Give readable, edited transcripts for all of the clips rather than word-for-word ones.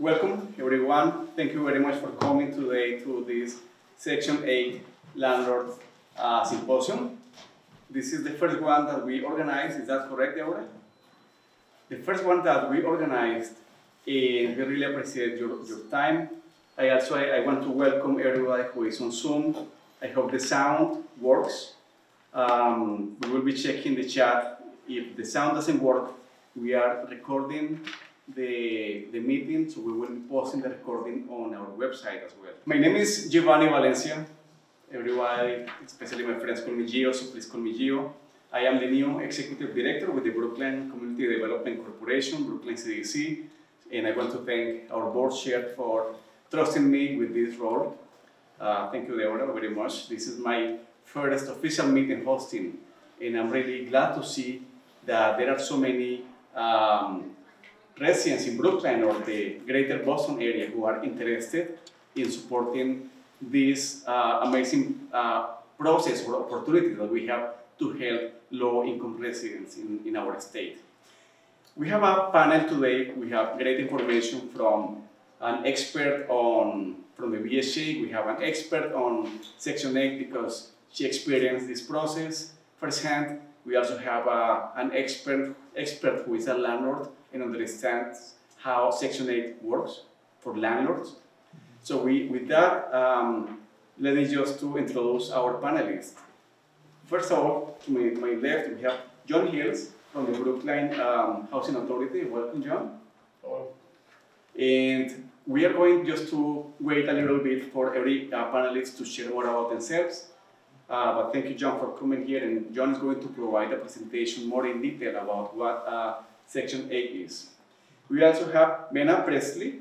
Welcome everyone. Thank you very much for coming today to this Section 8 Landlord Symposium. This is the first one that we organized, is that correct, Deborah? The first one that we organized, and we really appreciate your time. I want to welcome everybody who is on Zoom. I hope the sound works. We will be checking the chat. If the sound doesn't work, we are recording the meeting, so we will be posting the recording on our website as well. My name is Giovanni Valencia. Everybody, especially my friends, call me Gio, so please call me Gio. I am the new Executive Director with the Brookline Community Development Corporation, Brookline CDC, and I want to thank our board chair for trusting me with this role. Thank you, Deborah, very much. This is my first official meeting hosting, and I'm really glad to see that there are so many residents in Brookline or the greater Boston area who are interested in supporting this amazing process or opportunity that we have to help low-income residents in our state. We have a panel today. We have great information from an expert from the VSA. We have an expert on Section 8 because she experienced this process firsthand. We also have an expert who is a landlord and understands how Section 8 works for landlords. So with that, let me just to introduce our panelists. First of all, to my left, we have John Hills from the Brookline Housing Authority. Welcome, John. Hello. And we are going just to wait a little bit for every panelist to share more about themselves. But thank you, John, for coming here. And John is going to provide a presentation more in detail about what Section 8 is. We also have Mena Presley,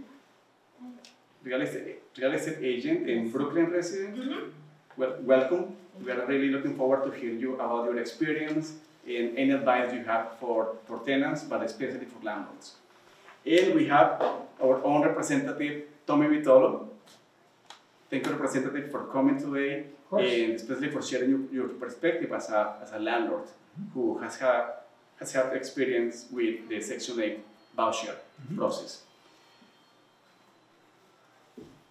real estate agent and Brookline resident. Welcome. We are really looking forward to hear you about your experience and any advice you have for tenants, but especially for landlords. And we have our own representative, Tommy Vitolo. Thank you, representative, for coming today, and especially for sharing your perspective as a landlord who has had experience with the Section 8 voucher process.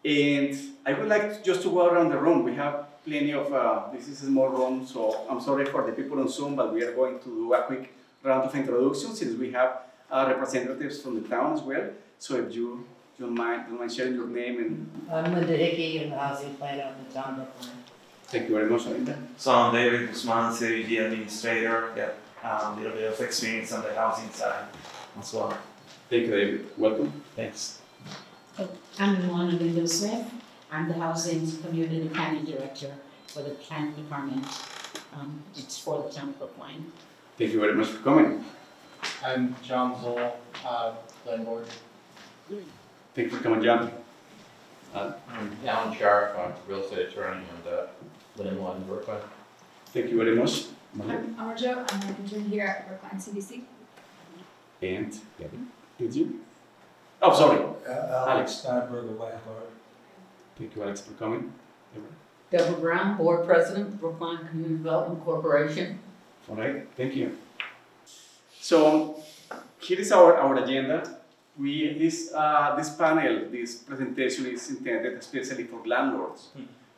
And I would like just to go around the room. We have plenty of, this is a small room, so I'm sorry for the people on Zoom, but we are going to do a quick round of introductions since we have representatives from the town as well. So if you don't mind sharing your name and... I'm Linda Hickey, and the housing plan of the town of Brookline. Thank you very much, Linda. So I'm David Guzman, CDD administrator. Got a little bit of experience on the housing side as well. Thank you, David. Welcome. Thanks. I'm Luana Lindo Smith. I'm the Housing Community Planning Director for the Planning Department. It's for the town of Brookline. Thank you very much for coming. I'm John Zoll, Landlord. Thank you for coming, John. I'm Alan Sharp, I'm a real estate attorney and landlord in Brookline. Thank you very much. I'm Amarjo, I'm an intern here at Brookline CDC. And Kevin, did you? Oh, sorry. Alex Steinberger, Landlord. Thank you, Alex, for coming. Deborah Brown, Board President, Brookline Community Development Corporation. All right, thank you. So here is our agenda. This panel, this presentation is intended especially for landlords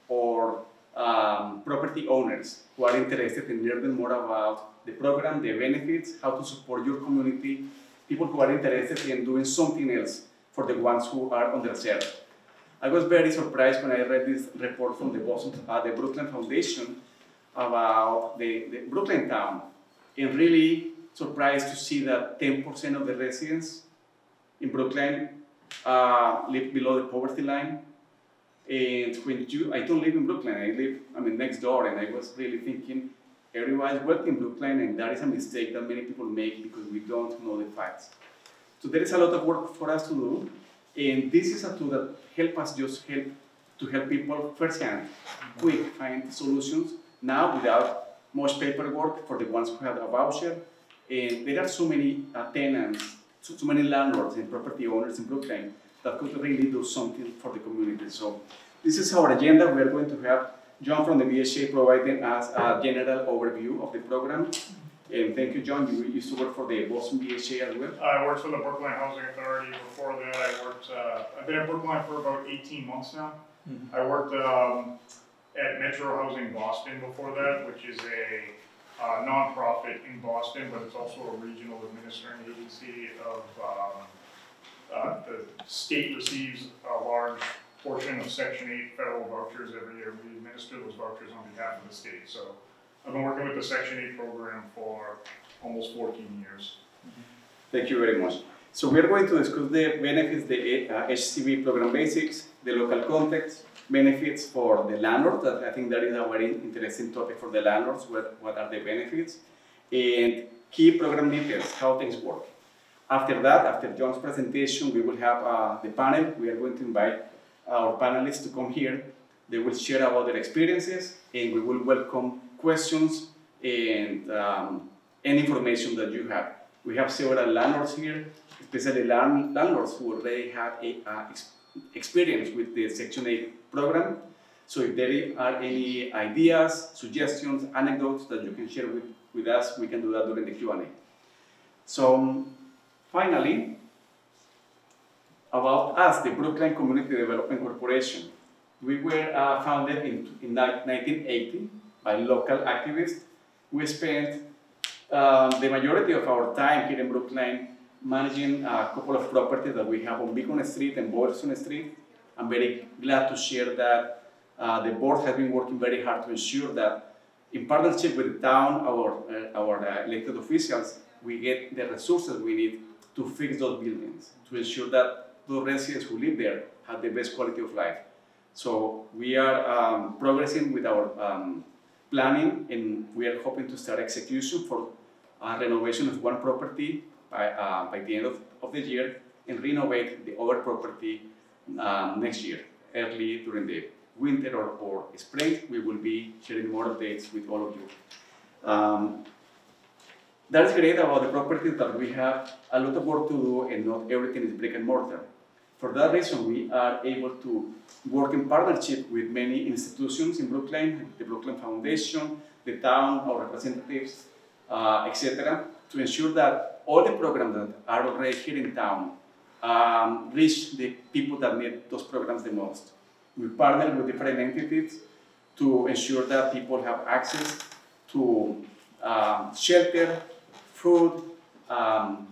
or property owners who are interested in learning more about the program, the benefits, how to support your community, people who are interested in doing something else for the ones who are underserved. I was very surprised when I read this report from the Brookline Foundation about the Brookline town, and really surprised to see that 10% of the residents in Brookline live below the poverty line. And I don't live in Brookline, I live next door, and I was really thinking, everybody's working in Brookline, and that is a mistake that many people make because we don't know the facts. So there is a lot of work for us to do, and this is a tool that helps us to help people firsthand, quick, find solutions now without much paperwork for the ones who have a voucher. And there are so many tenants, so many landlords and property owners in Brookline that could really do something for the community. So this is our agenda. We are going to have John from the VSA providing us a general overview of the program. And thank you, John. You used to work for the Boston BHA as well. I worked for the Brookline Housing Authority. Before that, I've been at Brookline for about 18 months now. I worked at Metro Housing Boston before that, which is a non-profit in Boston, but it's also a regional administering agency of the state receives a large portion of Section 8 federal vouchers every year. We administer those vouchers on behalf of the state. So I've been working with the Section 8 program for almost 14 years. Thank you very much. So we are going to discuss the benefits, the HCB program basics, the local context, benefits for the landlord. That I think that is a very interesting topic for the landlords. What are the benefits? And key program details, how things work. After that, after John's presentation, we will have the panel. We are going to invite our panelists to come here. They will share about their experiences, and we will welcome questions and any information that you have. We have several landlords here, especially landlords who already have experience with the Section 8 program. So if there are any ideas, suggestions, anecdotes that you can share with us, we can do that during the Q&A. So finally, about us, the Brookline Community Development Corporation. We were founded in 1980 by local activists. We spent the majority of our time here in Brookline managing a couple of properties that we have on Beacon Street and Boylston Street. I'm very glad to share that the board has been working very hard to ensure that in partnership with the town, our elected officials, we get the resources we need to fix those buildings, to ensure that those residents who live there have the best quality of life. So we are progressing with our planning, and we are hoping to start execution for renovation of one property by the end of the year, and renovate the other property next year, early during the winter or spring. We will be sharing more updates with all of you. That's great about the properties, that we have a lot of work to do and not everything is brick and mortar. For that reason, we are able to work in partnership with many institutions in Brookline, the Brookline Foundation, the town, our representatives, etc., to ensure that all the programs that are already here in town reach the people that need those programs the most. We partner with different entities to ensure that people have access to shelter, food,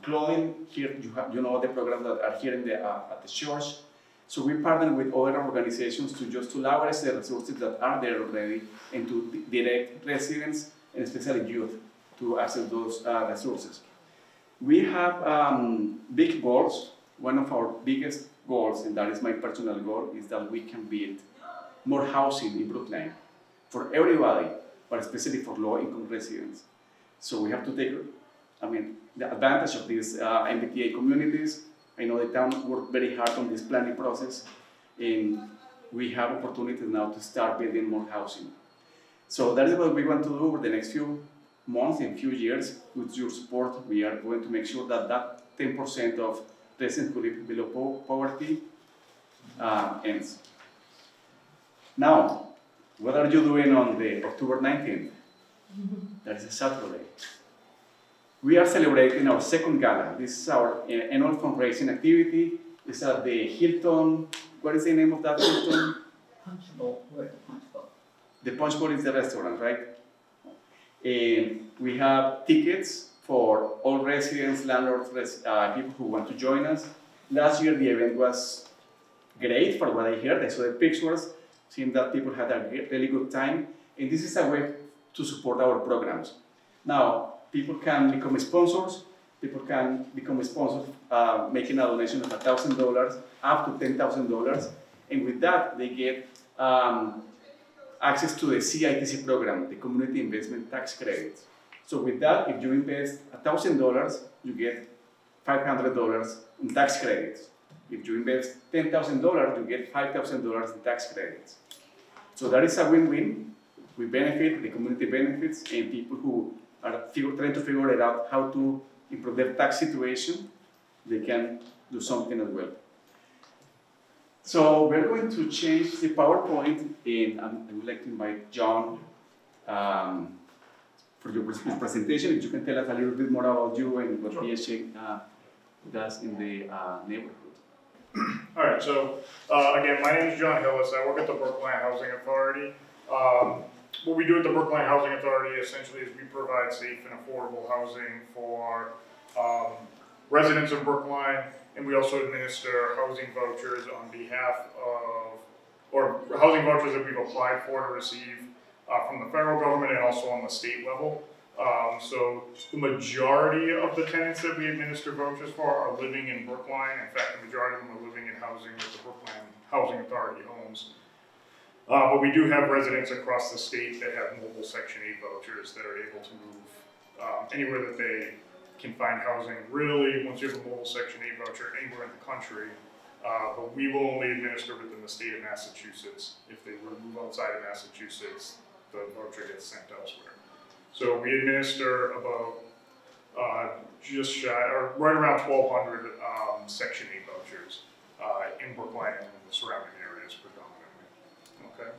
clothing. Here you know the programs that are here at the church. So we partner with other organizations to leverage the resources that are there already and to direct residents and especially youth to access those resources. We have big goals. One of our biggest goals, and that is my personal goal, is that we can build more housing in Brookline for everybody, but especially for low-income residents. So we have to take, the advantage of these MBTA communities. I know the town worked very hard on this planning process, and we have opportunities now to start building more housing. So that is what we want to do over the next few months and few years. With your support, we are going to make sure that that 10% of residents who live below poverty ends. Now, what are you doing on the October 19th? That is a Saturday. We are celebrating our second gala. This is our annual fundraising activity. It's at the Hilton. What is the name of that Hilton? Punch Bowl. We're at the Punch Bowl. The Punch Bowl is the restaurant, right? And we have tickets for all residents, landlords, people who want to join us. Last year the event was great, for what I heard. I saw the pictures, seeing that people had a really good time. And this is a way to support our programs. Now, people can become sponsors. People can become sponsors making a donation of $1,000 up to $10,000. And with that, they get access to the CITC program, the Community Investment Tax Credits. So with that, if you invest $1,000, you get $500 in tax credits. If you invest $10,000, you get $5,000 in tax credits. So that is a win-win. We benefit, the community benefits, and people who are trying to figure it out how to improve their tax situation, they can do something as well. So we're going to change the PowerPoint, and I would like to invite John for your presentation. If you can tell us a little bit more about you and what VHA does in the neighborhood. All right, so again, my name is John Hillis. I work at the Brookline Housing Authority. What we do at the Brookline Housing Authority essentially is we provide safe and affordable housing for residents of Brookline, and we also administer housing vouchers on behalf of, or housing vouchers that we've applied for to receive from the federal government and also on the state level. So the majority of the tenants that we administer vouchers for are living in Brookline. In fact, the majority of them are living in housing that the Brookline Housing Authority owns. But we do have residents across the state that have mobile Section 8 vouchers that are able to move anywhere that they can find housing. Really, once you have a mobile Section 8 voucher anywhere in the country, but we will only administer within the state of Massachusetts. If they were to move outside of Massachusetts, the voucher gets sent elsewhere. So we administer about just shy, or right around 1,200 Section 8 vouchers in Brookline and in the surrounding areas predominantly. Okay.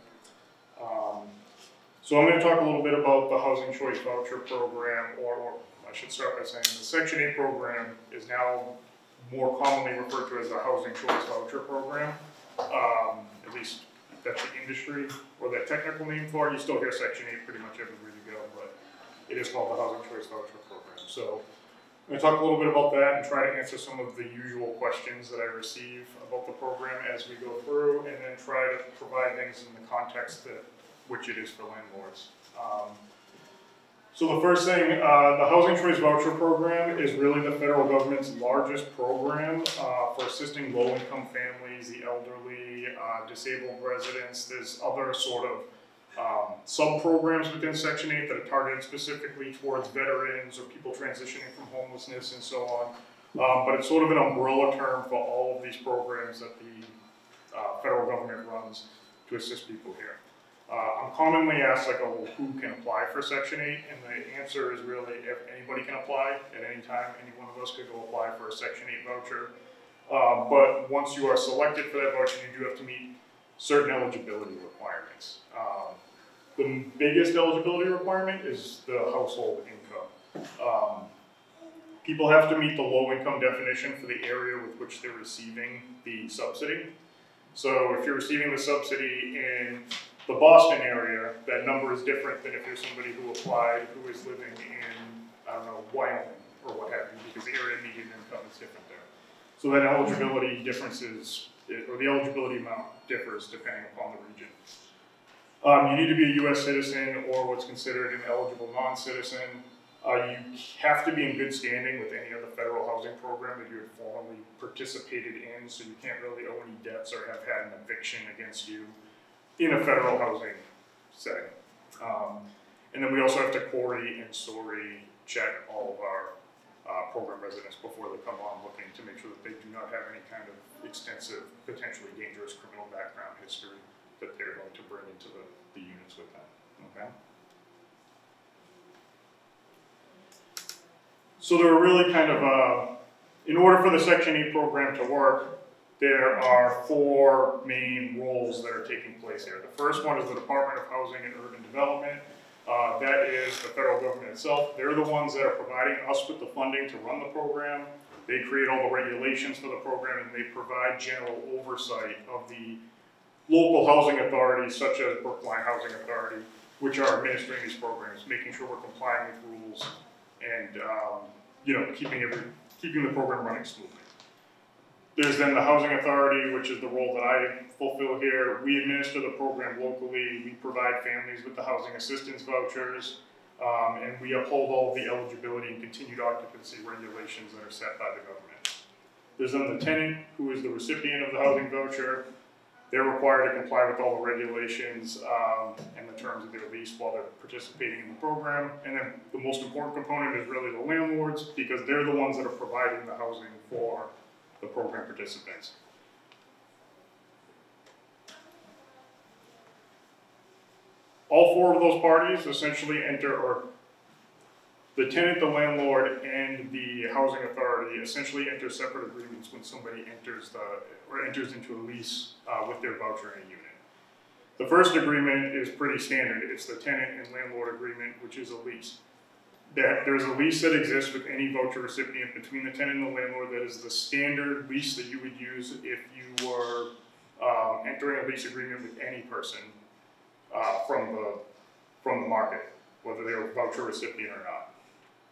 So I'm going to talk a little bit about the Housing Choice Voucher Program, or I should start by saying the Section 8 program is now more commonly referred to as the Housing Choice Voucher Program. At least that's the industry or that technical name for it. You still hear Section 8 pretty much everywhere you go, but it is called the Housing Choice Voucher Program. So I'm going to talk a little bit about that and try to answer some of the usual questions that I receive about the program as we go through, and then try to provide things in the context that which it is for landlords. So the first thing, the Housing Choice Voucher Program is really the federal government's largest program for assisting low-income families, the elderly, disabled residents. There's other sort of sub-programs within Section 8 that are targeted specifically towards veterans or people transitioning from homelessness and so on. But it's sort of an umbrella term for all of these programs that the federal government runs to assist people here. I'm commonly asked, like, oh, well, who can apply for Section 8? And the answer is really if anybody can apply at any time. Any one of us could go apply for a Section 8 voucher. But once you are selected for that voucher, you do have to meet certain eligibility requirements. The biggest eligibility requirement is the household income. People have to meet the low income definition for the area with which they're receiving the subsidy. So if you're receiving the subsidy in the Boston area, that number is different than if you're somebody who applied who is living in, I don't know, Wyoming or what have you, because the area median income is different there. So that eligibility differences, or the eligibility amount differs depending upon the region. You need to be a U.S. citizen or what's considered an eligible non-citizen. You have to be in good standing with any other federal housing program that you had formerly participated in, so you can't really owe any debts or have had an eviction against you in a federal housing setting. And then we also have to query and SORI check all of our program residents before they come on, looking to make sure that they do not have any kind of extensive, potentially dangerous criminal background history that they're going to bring into the units with them, okay? So there are really kind of, in order for the Section 8 program to work, there are four main roles that are taking place here. The first one is the Department of Housing and Urban Development. That is the federal government itself. They're the ones that are providing us with the funding to run the program. They create all the regulations for the program, and they provide general oversight of the local housing authorities, such as Brookline Housing Authority, which are administering these programs, making sure we're complying with rules and you know, keeping the program running smoothly. There's then the Housing Authority, which is the role that I fulfill here. We administer the program locally. We provide families with the housing assistance vouchers, and we uphold all of the eligibility and continued occupancy regulations that are set by the government. There's then the tenant, who is the recipient of the housing voucher. They're required to comply with all the regulations and the terms of their lease while they're participating in the program. And then the most important component is really the landlords, because they're the ones that are providing the housing for the program participants. All four of those parties essentially enter, or the tenant, the landlord, and the housing authority essentially enter separate agreements when somebody enters into a lease with their voucher in a unit. The first agreement is pretty standard. It's the tenant and landlord agreement, which is a lease. there's a lease that exists with any voucher recipient between the tenant and the landlord that is the standard lease that you would use if you were entering a lease agreement with any person from the market, whether they were a voucher recipient or not.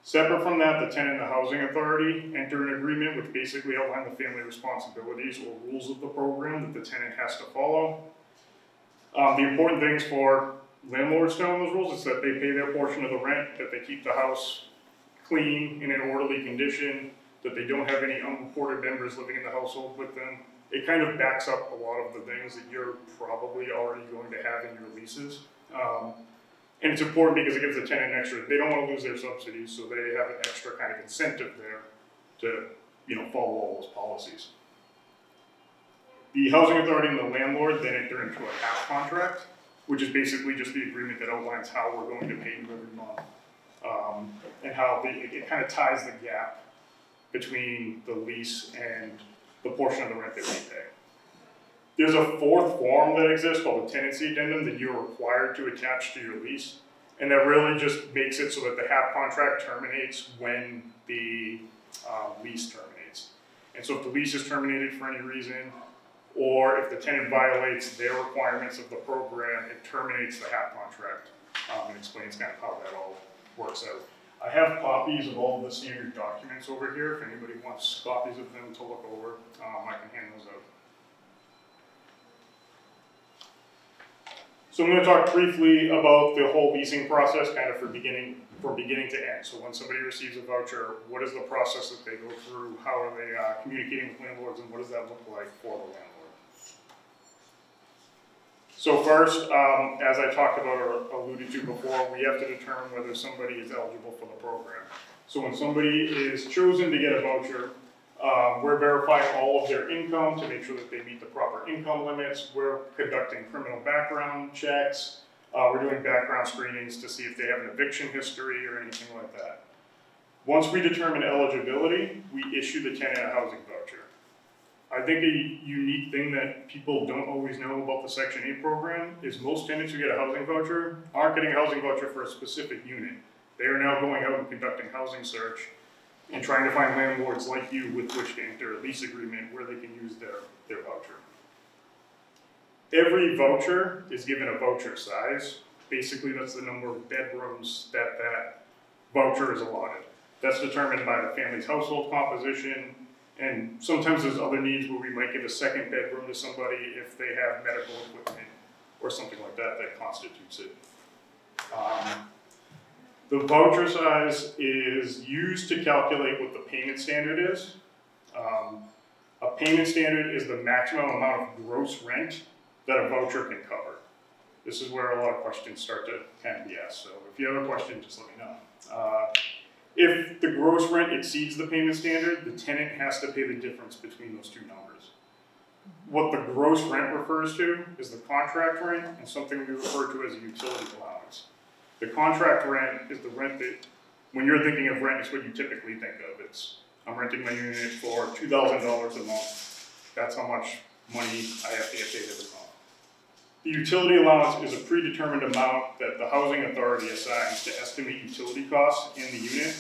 Separate from that, the tenant and the housing authority enter an agreement which basically outline the family responsibilities or rules of the program that the tenant has to follow. The important things for landlords to know those rules is that they pay their portion of the rent, that they keep the house clean in an orderly condition, that they don't have any unreported members living in the household with them. It kind of backs up a lot of the things that you're probably already going to have in your leases. And it's important because it gives the tenant an extra, they don't want to lose their subsidies, so they have an extra kind of incentive there to, follow all those policies. The housing authority and the landlord then enter into a HAP contract, which is basically just the agreement that outlines how we're going to pay you every month. And how it kind of ties the gap between the lease and the portion of the rent that we pay. There's a fourth form that exists called a tenancy addendum that you're required to attach to your lease. And that really just makes it so that the HAP contract terminates when the lease terminates. And so if the lease is terminated for any reason, or if the tenant violates their requirements of the program, it terminates the HAP contract and explains kind of how that all works out. I have copies of all the standard documents over here. If anybody wants copies of them to look over, I can hand those out. So I'm going to talk briefly about the whole leasing process, kind of from beginning to end. So when somebody receives a voucher, what is the process that they go through? How are they communicating with landlords, and what does that look like for the landlord? So first, as I talked about or alluded to before, we have to determine whether somebody is eligible for the program. So when somebody is chosen to get a voucher, we're verifying all of their income to make sure that they meet the proper income limits. We're conducting criminal background checks. We're doing background screenings to see if they have an eviction history or anything like that. Once we determine eligibility, we issue the tenant a housing voucher. I think a unique thing that people don't always know about the Section 8 program is most tenants who get a housing voucher aren't getting a housing voucher for a specific unit. They are now going out and conducting housing search and trying to find landlords like you with which to enter a lease agreement where they can use their voucher. Every voucher is given a voucher size. Basically, that's the number of bedrooms that voucher is allotted. That's determined by the family's household composition, and sometimes there's other needs where we might give a second bedroom to somebody if they have medical equipment or something like that that constitutes it. The voucher size is used to calculate what the payment standard is. A payment standard is the maximum amount of gross rent that a voucher can cover. This is where a lot of questions start to kind of be asked. So if you have a question, just let me know. If the gross rent exceeds the payment standard, the tenant has to pay the difference between those two numbers. What the gross rent refers to is the contract rent and something we refer to as a utility allowance. The contract rent is the rent that, when you're thinking of rent, it's what you typically think of. It's, I'm renting my unit for $2,000 a month. That's how much money I have to get paid every month. The utility allowance is a predetermined amount that the housing authority assigns to estimate utility costs in the unit.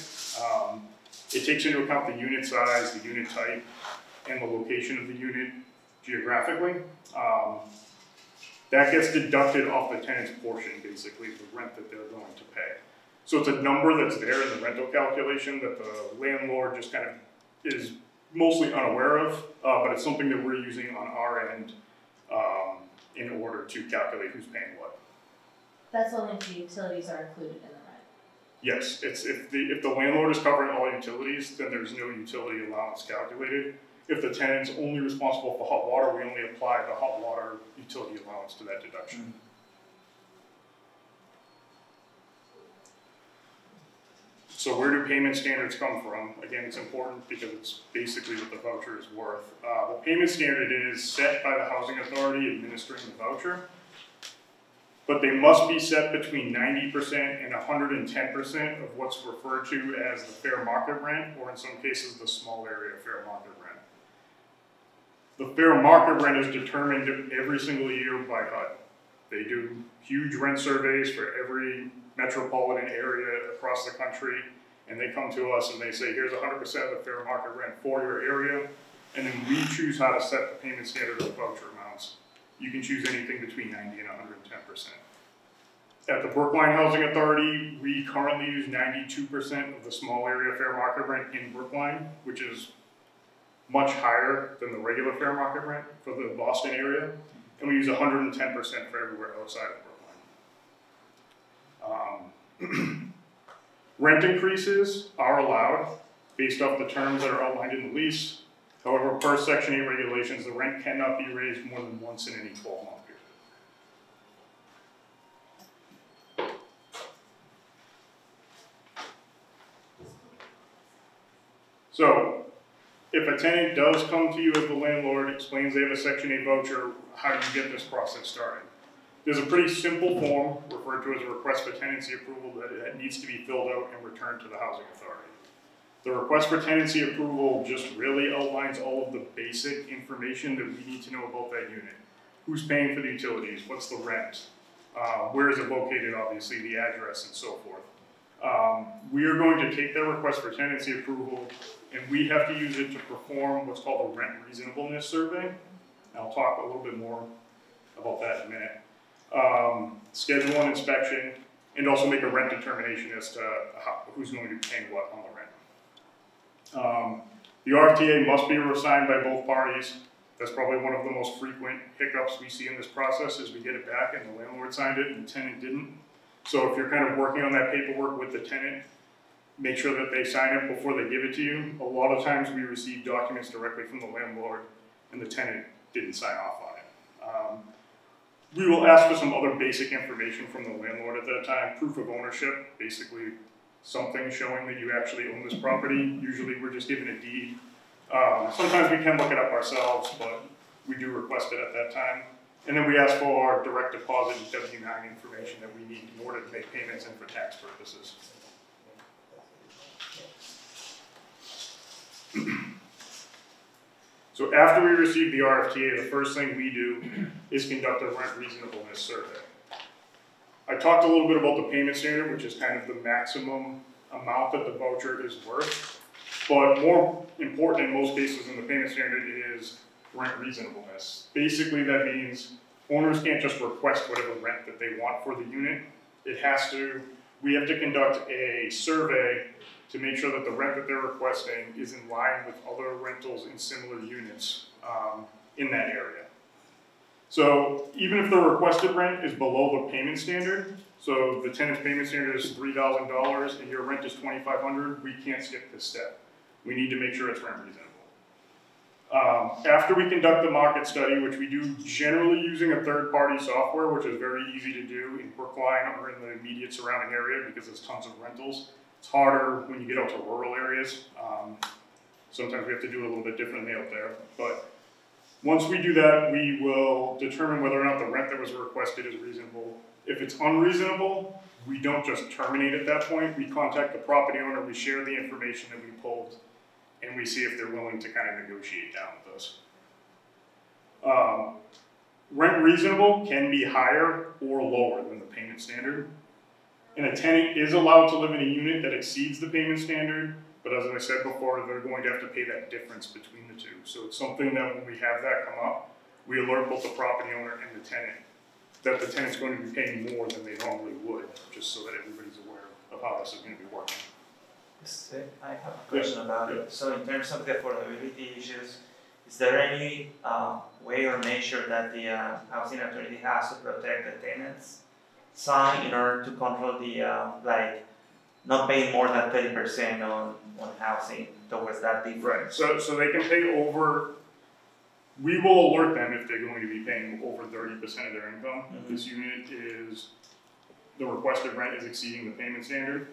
It takes into account the unit size, the unit type, and the location of the unit geographically. That gets deducted off the tenant's portion, basically, the rent that they're going to pay. So it's a number that's there in the rental calculation that the landlord just kind of is mostly unaware of, but it's something that we're using on our end in order to calculate who's paying what. That's only if the utilities are included in the rent. Yes, it's if the landlord is covering all utilities, then there's no utility allowance calculated. If the tenant's only responsible for hot water, we only apply the hot water utility allowance to that deduction. So where do payment standards come from? Again, it's important because it's basically what the voucher is worth. The payment standard is set by the housing authority administering the voucher, but they must be set between 90% and 110% of what's referred to as the fair market rent, or in some cases, the small area fair market rent. The fair market rent is determined every single year by HUD. They do huge rent surveys for every metropolitan area across the country, and they come to us and they say, here's 100% of the fair market rent for your area, and then we choose how to set the payment standard of voucher amounts. You can choose anything between 90 and 110%. At the Brookline Housing Authority, we currently use 92% of the small area fair market rent in Brookline, which is much higher than the regular fair market rent for the Boston area, and we use 110% for everywhere outside of Brookline. Rent increases are allowed based off the terms that are outlined in the lease. However, per Section 8 regulations, the rent cannot be raised more than once in any 12-month period. So, if a tenant does come to you as the landlord, explains they have a Section 8 voucher, how do you get this process started? There's a pretty simple form referred to as a request for tenancy approval that needs to be filled out and returned to the housing authority. The request for tenancy approval just really outlines all of the basic information that we need to know about that unit. Who's paying for the utilities? What's the rent? Where is it located, obviously, the address, and so forth. We are going to take that request for tenancy approval, and we have to use it to perform what's called a rent reasonableness survey. And I'll talk a little bit more about that in a minute. Schedule an inspection, and also make a rent determination as to who's going to be paying what on the rent. The RFTA must be signed by both parties. That's probably one of the most frequent hiccups we see in this process is we get it back and the landlord signed it and the tenant didn't. So if you're kind of working on that paperwork with the tenant, make sure that they sign it before they give it to you. A lot of times we receive documents directly from the landlord and the tenant didn't sign off on it. We will ask for some other basic information from the landlord at that time. Proof of ownership, basically something showing that you actually own this property. Usually we're just given a deed. Sometimes we can look it up ourselves, but we do request it at that time. And then we ask for direct deposit and W-9 information that we need in order to make payments and for tax purposes. So after we receive the RFTA, the first thing we do is conduct a rent reasonableness survey. I talked a little bit about the payment standard, which is kind of the maximum amount that the voucher is worth. But more important in most cases in the payment standard is rent reasonableness. Basically that means owners can't just request whatever rent that they want for the unit. We have to conduct a survey to make sure that the rent that they're requesting is in line with other rentals in similar units in that area. So even if the requested rent is below the payment standard, so the tenant's payment standard is $3,000 and your rent is $2,500, we can't skip this step. We need to make sure it's rent reasonable. After we conduct the market study, which we do generally using a third-party software, which is very easy to do in Brookline or in the immediate surrounding area because there's tons of rentals. It's harder when you get out to rural areas. Sometimes we have to do it a little bit differently out there. But once we do that, we will determine whether or not the rent that was requested is reasonable. If it's unreasonable, we don't just terminate at that point. We contact the property owner, we share the information that we pulled, and we see if they're willing to kind of negotiate down with us. Rent reasonable can be higher or lower than the payment standard. And a tenant is allowed to live in a unit that exceeds the payment standard, but as I said before, they're going to have to pay that difference between the two. So it's something that when we have that come up, we alert both the property owner and the tenant that the tenant's going to be paying more than they normally would, just so that everybody's aware of how this is going to be working. I have a question about it. So in terms of the affordability issues, is there any way or measure that the housing authority has to protect the tenants' side in order to control the like not paying more than 30% on housing towards that difference? Right. So they can pay over. We will alert them if they're going to be paying over 30% of their income. If this unit is the requested rent is exceeding the payment standard.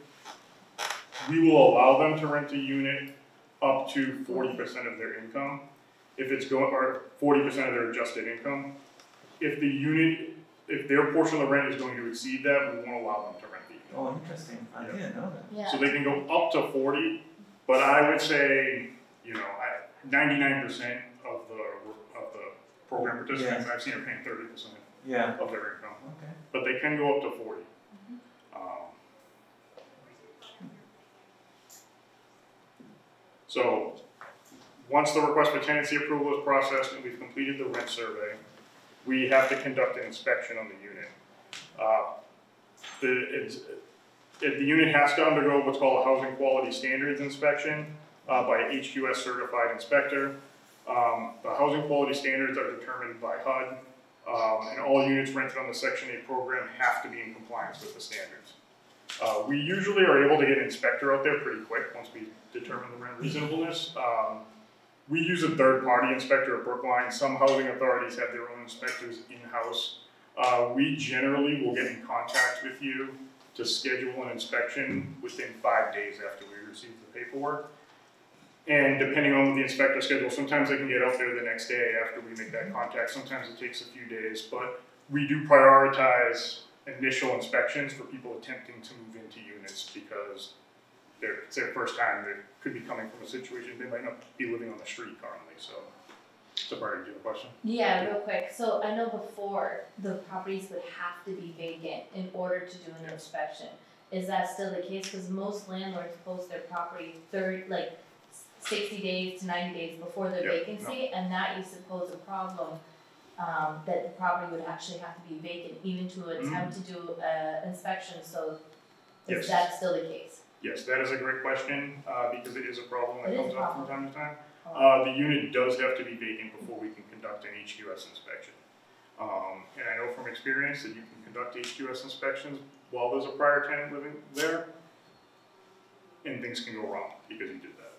We will allow them to rent a unit up to 40% of their income. If it's going, or 40% of their adjusted income. If their portion of the rent is going to exceed that, we won't allow them to rent the unit. Oh, interesting. I didn't know that. Yeah. So they can go up to 40, but I would say, 99% of the program participants I've seen are paying 30%. Yeah. of their income. Okay. But they can go up to 40. So once the request for tenancy approval is processed and we've completed the rent survey, we have to conduct an inspection on the unit. The unit has to undergo what's called a housing quality standards inspection by a HQS certified inspector. The housing quality standards are determined by HUD, and all units rented on the Section 8 program have to be in compliance with the standards. We usually are able to get an inspector out there pretty quick once we determine the rent reasonableness. We use a third-party inspector at Brookline. Some housing authorities have their own inspectors in-house. We generally will get in contact with you to schedule an inspection within 5 days after we receive the paperwork. And depending on the inspector schedule, sometimes they can get out there the next day after we make that contact. Sometimes it takes a few days, but we do prioritize initial inspections for people attempting to move into units because it's their first time. They could be coming from a situation, they might not be living on the street currently, so. So, Barry, do you have a question? Yeah, real quick. So I know before the properties would have to be vacant in order to do an inspection. Is that still the case? Because most landlords post their property 60 days to 90 days before the vacancy, and that used to pose a problem that the property would actually have to be vacant even to attempt to do an inspection. So is that still the case? Yes, that is a great question because it is a problem that comes up from time to time. Oh. The unit does have to be vacant before we can conduct an HQS inspection. And I know from experience that you can conduct HQS inspections while there's a prior tenant living there, and things can go wrong because you did that.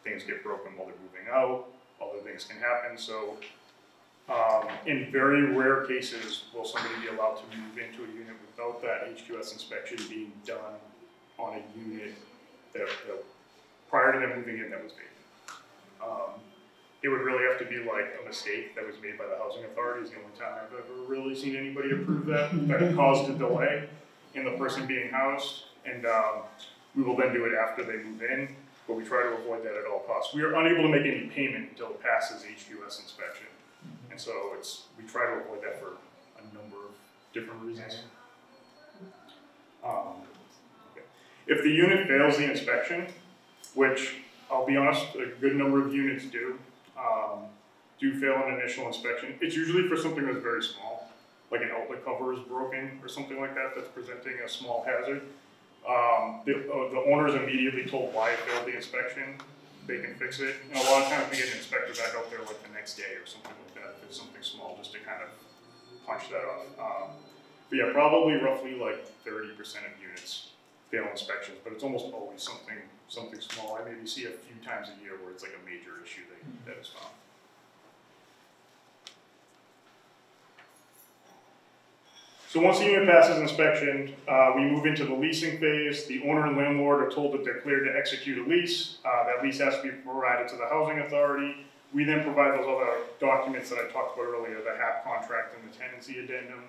Things get broken while they're moving out, other things can happen. So in very rare cases will somebody be allowed to move into a unit without that HQS inspection being done on a unit that prior to them moving in that was vacant. It would really have to be like a mistake that was made by the housing authority. Is the only time I've ever really seen anybody approve that it caused a delay in the person being housed, and we will then do it after they move in, but we try to avoid that at all costs. We are unable to make any payment until it passes HQS inspection, and so we try to avoid that for a number of different reasons. If the unit fails the inspection, which I'll be honest, a good number of units do fail an initial inspection. It's usually for something that's very small, like an outlet cover is broken or something like that that's presenting a small hazard. The owner is immediately told why it failed the inspection. They can fix it. And a lot of times we get an inspector back out there like the next day or something like that if it's something small, just to kind of punch that off. But yeah, probably roughly like 30% of units fail inspections, but it's almost always something small. I maybe see a few times a year where it's like a major issue that is found. So once the unit passes inspection, we move into the leasing phase. The owner and landlord are told that they're cleared to execute a lease. That lease has to be provided to the housing authority. We then provide those other documents that I talked about earlier, the HAP contract and the tenancy addendum.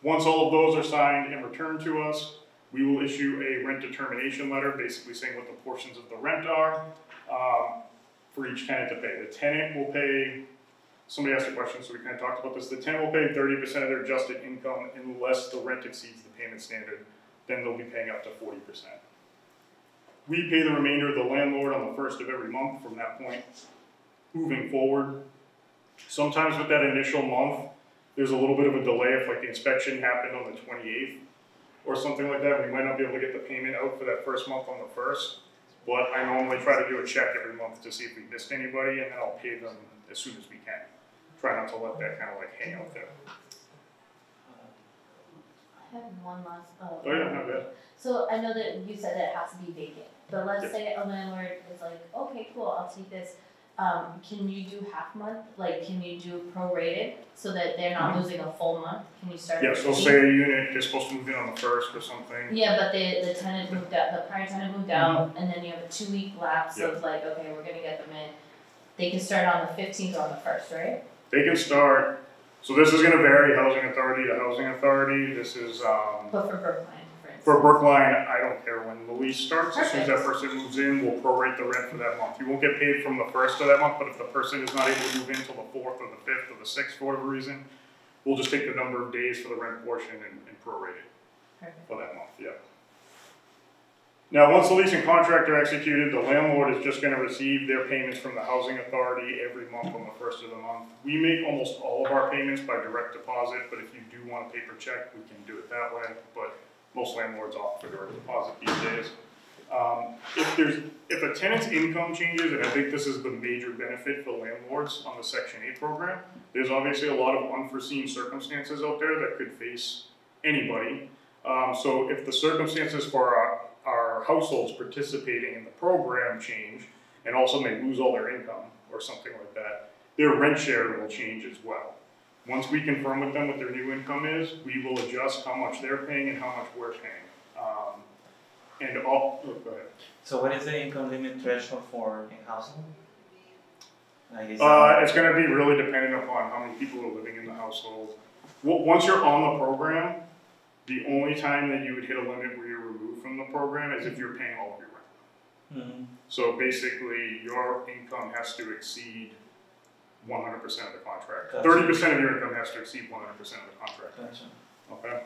Once all of those are signed and returned to us, we will issue a rent determination letter, basically saying what the portions of the rent are for each tenant to pay. The tenant will pay, somebody asked a question, so we kind of talked about this. The tenant will pay 30% of their adjusted income unless the rent exceeds the payment standard. Then they'll be paying up to 40%. We pay the remainder of the landlord on the 1st of every month from that point moving forward. Sometimes with that initial month, there's a little bit of a delay if like the inspection happened on the 28th. Or something like that, we might not be able to get the payment out for that first month on the 1st, but I normally try to do a check every month to see if we missed anybody, and then I'll pay them as soon as we can. Try not to let that kind of like hang out there. I have one last. Oh yeah, not bad. So I know that you said that it has to be vacant, but let's say a landlord is like, okay, cool, I'll take this. Can you do half month? Like, can you do prorated so that they're not losing a full month? Can you start? Yeah, so say a unit is supposed to move in on the 1st or something. Yeah, but the tenant moved out, the prior tenant moved out, and then you have a 2-week lapse of like, okay, we're gonna get them in. They can start on the 15th or on the 1st, right? They can start. So this is going to vary housing authority to housing authority. This is. But for Brookline. For Brookline, I don't care when the lease starts. As soon as that person moves in, we'll prorate the rent for that month. You won't get paid from the 1st of that month, but if the person is not able to move in until the 4th or the 5th or the 6th for whatever reason, We'll just take the number of days for the rent portion and prorate it Perfect. for that month, yeah. Now, once the lease and contract are executed, the landlord is just gonna receive their payments from the housing authority every month on the first of the month. We make almost all of our payments by direct deposit, but if you do want a paper check, we can do it that way, but most landlords opt for direct deposit these days. If a tenant's income changes, and I think this is the major benefit for landlords on the Section 8 program, there's obviously a lot of unforeseen circumstances out there that could face anybody. So if the circumstances for our households participating in the program change, and also they lose all their income or something like that, their rent share will change as well. Once we confirm with them what their new income is, we will adjust how much they're paying and how much we're paying. Go ahead. So what is the income limit threshold for a household? Like is It's going to be really dependent upon how many people are living in the household. Once you're on the program, the only time that you would hit a limit where you're removed from the program is if you're paying all of your rent. Mhm. So basically, your income has to exceed 100% of the contract. Gotcha. 30% of your income has to exceed 100% of the contract. Gotcha. Okay?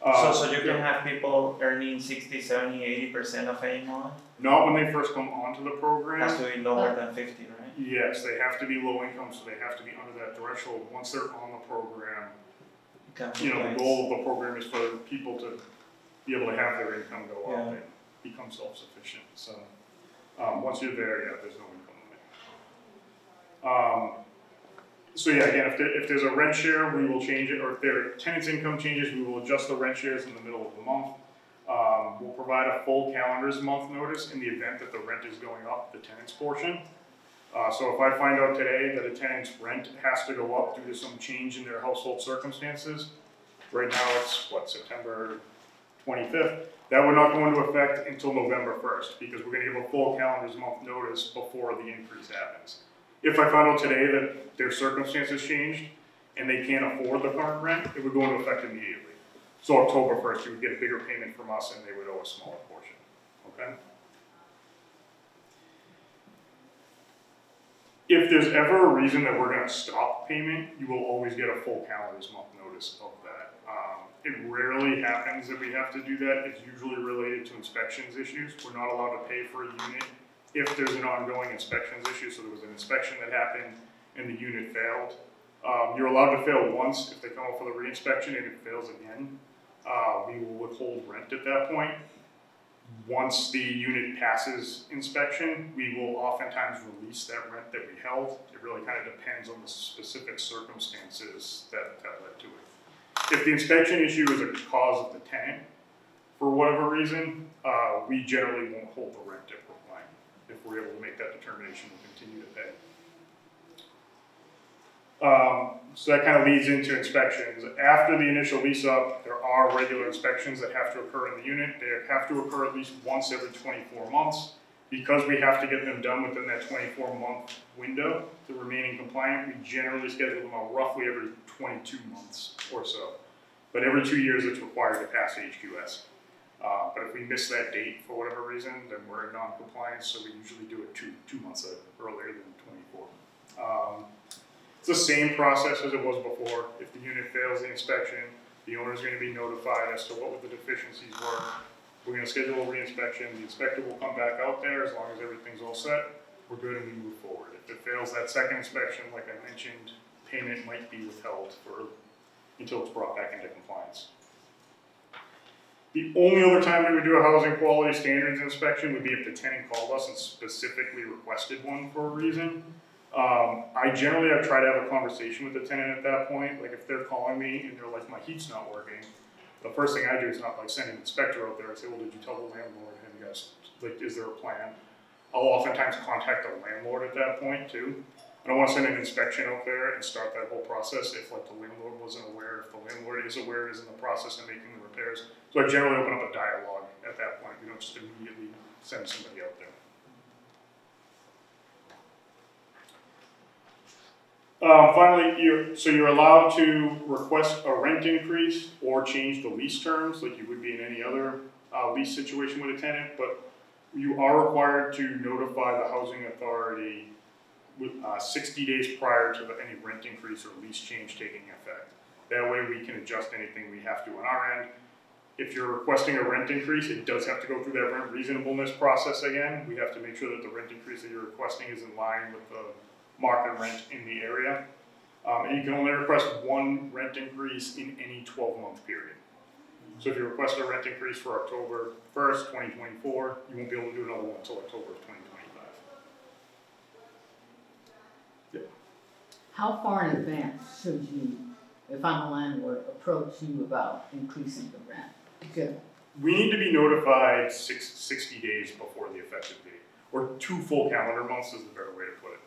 So you can have people earning 60, 70, 80% of AMI? Not when they first come onto the program. Has to be lower than 50, right? Yes, they have to be low income, so they have to be under that threshold. Once they're on the program, the goal of the program is for people to be able to have their income go up and become self-sufficient. So once you're there, yeah, there's no income limit. So yeah, again, if there's a rent share, we will change it, or if their tenant's income changes, we will adjust the rent shares in the middle of the month. We'll provide a full calendar's month notice in the event that the rent is going up, the tenant's portion. So if I find out today that a tenant's rent has to go up due to some change in their household circumstances, right now it's, September 25th, that would not go into effect until November 1st, because we're gonna give a full calendar's month notice before the increase happens. If I found out today that their circumstances changed and they can't afford the current rent, it would go into effect immediately. So October 1st, you would get a bigger payment from us and they would owe a smaller portion, okay? If there's ever a reason that we're gonna stop payment, you will always get a full calendar's month notice of that. It rarely happens that we have to do that. It's usually related to inspections issues. We're not allowed to pay for a unit if there's an ongoing inspections issue. So there was an inspection that happened and the unit failed. You're allowed to fail once if they come up for the re-inspection and it fails again. We will withhold rent at that point. Once the unit passes inspection, we will oftentimes release that rent that we held. It really kind of depends on the specific circumstances that led to it. If the inspection issue is a cause of the tenant, for whatever reason, we generally won't hold the rent at Brookline. If we're able to make that determination, we'll continue to pay. So that kind of leads into inspections. After the initial lease up, there are regular inspections that have to occur in the unit. They have to occur at least once every 24 months. Because we have to get them done within that 24-month window to remain in compliant, we generally schedule them out roughly every 22 months or so. But every 2 years it's required to pass HQS. But if we miss that date for whatever reason, then we're in non-compliance, so we usually do it two months earlier than 24. It's the same process as it was before. If the unit fails the inspection, the owner is going to be notified as to what the deficiencies were. We're going to schedule a re-inspection. The inspector will come back out there as long as everything's all set. We're good and we move forward. If it fails that second inspection, like I mentioned, payment might be withheld until it's brought back into compliance. The only other time we would do a housing quality standards inspection would be if the tenant called us and specifically requested one for a reason. I generally try to have a conversation with the tenant at that point. Like if they're calling me and they're like, my heat's not working, the first thing I do is not like send an inspector out there and say, well, did you tell the landlord? Have you guys, like, is there a plan? I'll oftentimes contact the landlord at that point too. I don't want to send an inspection out there and start that whole process if like the landlord wasn't aware, if the landlord is aware, is in the process of making the repairs. So I generally open up a dialogue at that point. We don't just immediately send somebody out there. Finally, you're allowed to request a rent increase or change the lease terms like you would be in any other lease situation with a tenant, but you are required to notify the housing authority 60 days prior to any rent increase or lease change taking effect. That way we can adjust anything we have to on our end. If you're requesting a rent increase, it does have to go through that rent reasonableness process again. We have to make sure that the rent increase that you're requesting is in line with the market rent in the area. And you can only request one rent increase in any 12-month period. So if you request a rent increase for October 1st, 2024, you won't be able to do another one until October of 2025. Yep. How far in advance should you, if I'm a landlord, approach you about increasing the rent? Good. We need to be notified 60 days before the effective date, or 2 full calendar months is the better way to put it.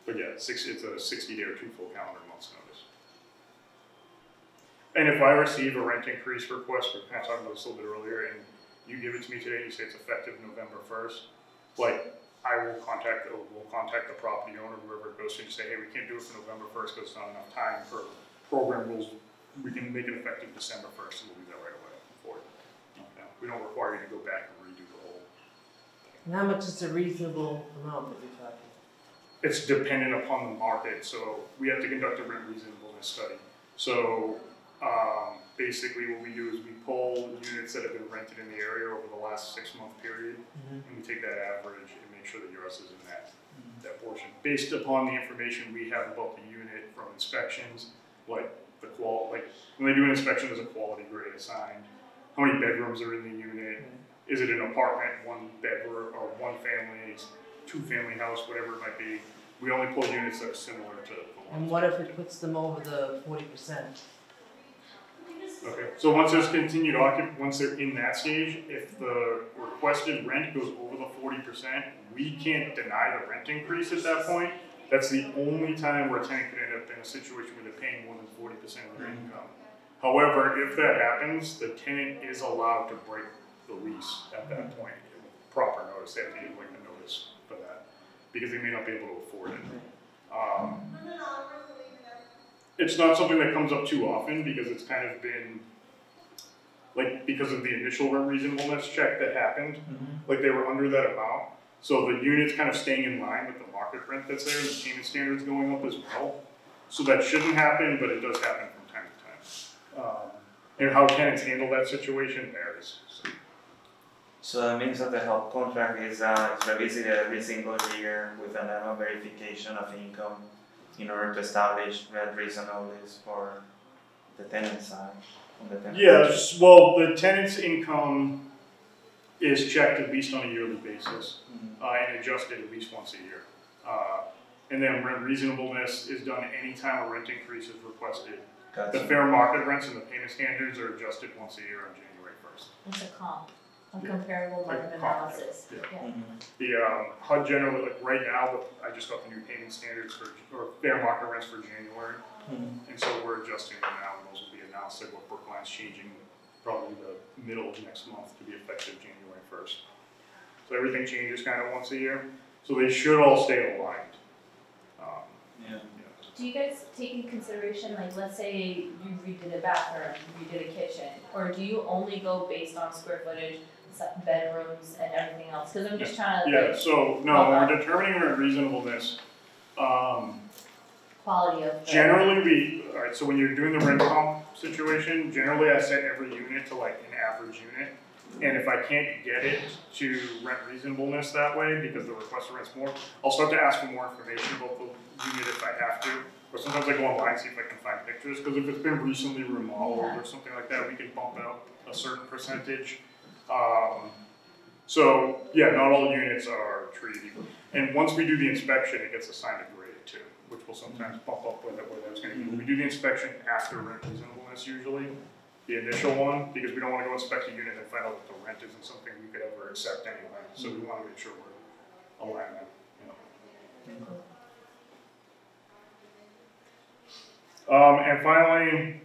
But yeah, it's a 60-day or 2 full calendar months notice. And if I receive a rent increase request, we kind of talked about this a little bit earlier, and you give it to me today and you say it's effective November 1st, like I will contact the property owner, whoever it goes to, and say, hey, we can't do it for November 1st because it's not enough time for program rules. We can make it effective December 1st, and we'll do that right away for it. Okay. We don't require you to go back and redo the whole thing. And how much is a reasonable amount that you're talking? It's dependent upon the market, so we have to conduct a rent reasonableness study. So basically what we do is we pull units that have been rented in the area over the last 6-month period, and we take that average and make sure that yours is in that portion. Based upon the information we have about the unit from inspections, like the quality, like when they do an inspection, there's a quality grade assigned. How many bedrooms are in the unit? Is it an apartment, 1 bedroom, or 1 family, 2-family house, whatever it might be? We only pull units that are similar to the ones. And what if it puts them over the 40%? Okay, so once there's continued once they're in that stage, if the requested rent goes over the 40%, we can't deny the rent increase at that point. That's the only time where a tenant could end up in a situation where they're paying more than 40% of their income. However, if that happens, the tenant is allowed to break the lease at that point. Proper notice, they have to give like a notice for that, because they may not be able to afford it. It's not something that comes up too often because it's kind of been, like, because of the initial rent reasonableness check that happened, like they were under that amount. So the unit's kind of staying in line with the market rent that's there, and the payment standards going up as well. So that shouldn't happen, but it does happen from time to time. And how tenants handle that situation varies. So that means that the help contract is revisited every single year with an annual verification of income in order to establish rent reasonableness for the tenant side. Yes, well, the tenant's income is checked at least on a yearly basis and adjusted at least once a year. And then rent reasonableness is done anytime a rent increase is requested. Gotcha. The fair market rents and the payment standards are adjusted once a year on January 1st. It's a comp, a comparable market analysis. Yeah. The HUD generally, like right now, I just got the new payment standards or fair market rents for January. And so we're adjusting them now, and those will be announced at what Brookline's changing probably the middle of next month to be effective January 1st. So everything changes kind of once a year. So they should all stay aligned. Do you guys take in consideration, like, let's say you redid a bathroom, you redid a kitchen, or do you only go based on square footage, bedrooms, and everything else? Because I'm just trying to. Yeah, so no, when we're determining rent reasonableness, quality of. Generally, alright, so when you're doing the rent comp situation, generally I set every unit to like an average unit. And if I can't get it to rent reasonableness that way, because the requester rents more, I'll start to ask for more information about the unit if I have to. Or sometimes I go online and see if I can find pictures, because if it's been recently remodeled or something like that, we can bump out a certain percentage. So yeah, not all units are treated equal. And once we do the inspection, it gets assigned a grade too, which will sometimes bump up where that's going to be. We do the inspection after rent reasonableness usually. The initial one, because we don't want to go inspect a unit and find out that the rent isn't something we could ever accept anyway. So we want to make sure we're aligned. And finally,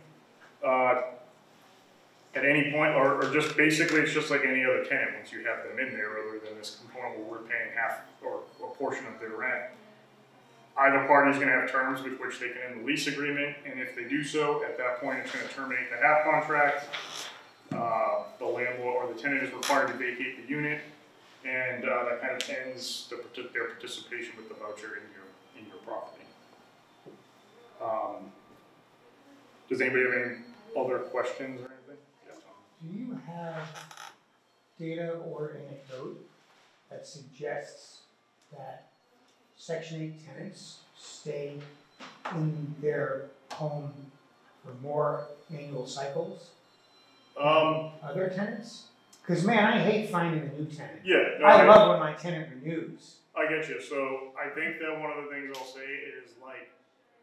at any point, or just basically, it's just like any other tenant. Once you have them in there, other than this component where we're paying half or a portion of their rent, either party is going to have terms with which they can end the lease agreement, and if they do so, at that point it's going to terminate the half contract. The landlord or the tenant is required to vacate the unit, and that kind of ends their participation with the voucher in your property. Does anybody have any other questions or anything? Yes, Tom. Do you have data or anecdote that suggests that Section 8 tenants stay in their home for more annual cycles? Other tenants? Because man, I hate finding a new tenant. Yeah. No, I love when my tenant renews. I get you. So I think that one of the things I'll say is like,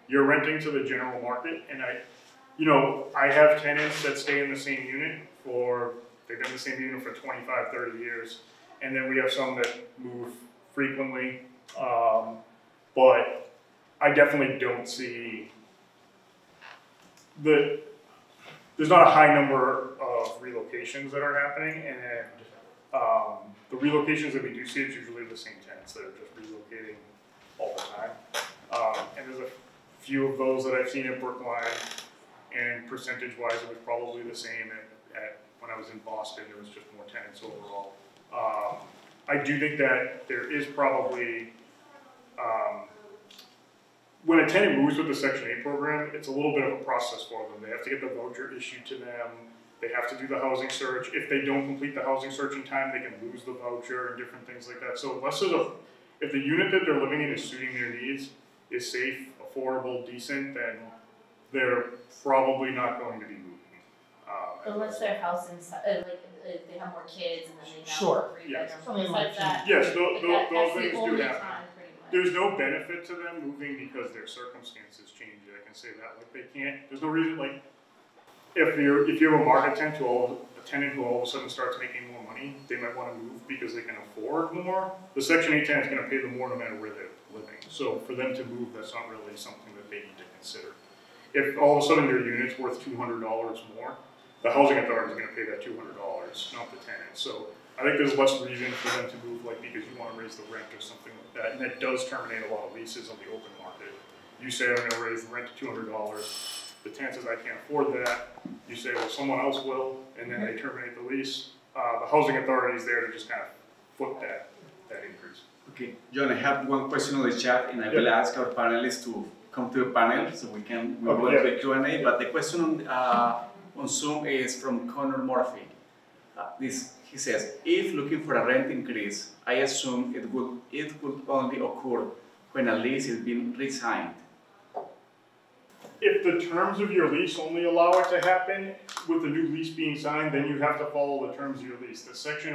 you're renting to the general market, and I have tenants that stay in the same unit they've been in the same unit for 25, 30 years. And then we have some that move frequently. But I definitely don't see there's not a high number of relocations that are happening, and the relocations that we do see, it's usually the same tenants that are just relocating all the time. And there's a few of those that I've seen at Brookline, and percentage-wise, it was probably the same at when I was in Boston. There was just more tenants overall. I do think that there is probably when a tenant moves with the Section 8 program, it's a little bit of a process for them. They have to get the voucher issued to them. They have to do the housing search. If they don't complete the housing search in time, they can lose the voucher and different things like that. So if the unit that they're living in is suiting their needs, is safe, affordable, decent, then they're probably not going to be moving. Unless their house inside, like they have more kids and then they now Sure. have 3 bedrooms. Something like Besides that, Yes, that's those the things do only happen. time, pretty much. There's no benefit to them moving because their circumstances change. I can say that. Like they can't. There's no reason. Like if you have a market tenant who all of a sudden starts making more money, they might want to move because they can afford more. The Section 8 tenant is going to pay them more no matter where they're living. So for them to move, that's not really something that they need to consider. If all of a sudden their unit's worth $200 more, the housing authority is going to pay that $200, not the tenant. So I think there's less reason for them to move, like because you want to raise the rent or something like that, and that does terminate a lot of leases on the open market. You say I'm going to raise the rent to $200. The tenant says I can't afford that. You say, well, someone else will, and then they terminate the lease. The housing authority is there to just kind of foot that increase. Okay, John, I have one question on the chat, and I will ask our panelists to come to the panel so we will go into the Q&A. But the question on Zoom is from Connor Murphy. He says, if looking for a rent increase, I assume it would only occur when a lease is being re-signed. If the terms of your lease only allow it to happen with the new lease being signed, then you have to follow the terms of your lease. The Section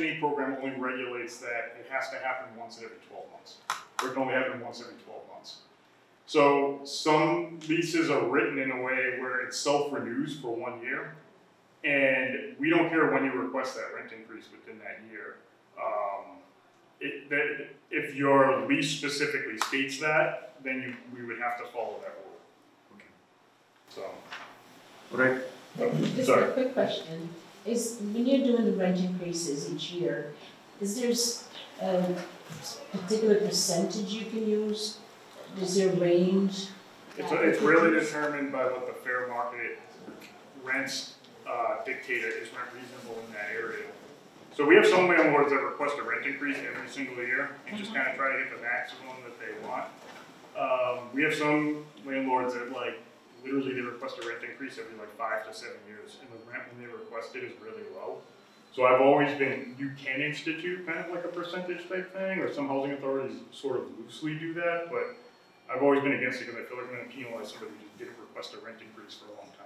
8 program only regulates that it has to happen once every 12 months. Or it can only happen once every 12 months. So some leases are written in a way where it self-renews for 1 year. And we don't care when you request that rent increase within that year. If your lease specifically states that, then we would have to follow that rule. Okay. So. Right. Just a quick question. Is when you're doing the rent increases each year, is there a particular percentage you can use? Is there a range? It's really determined by what the fair market rents dictator is rent reasonable in that area. So we have some landlords that request a rent increase every single year and just kind of try to get the maximum that they want. We have some landlords that literally they request a rent increase every 5 to 7 years, and the rent when they request it is really low. So I've always been, you can institute kind of like a percentage type thing, or some housing authorities sort of loosely do that, but I've always been against it because I feel like I'm going to penalize somebody who just didn't request a rent increase for a long time.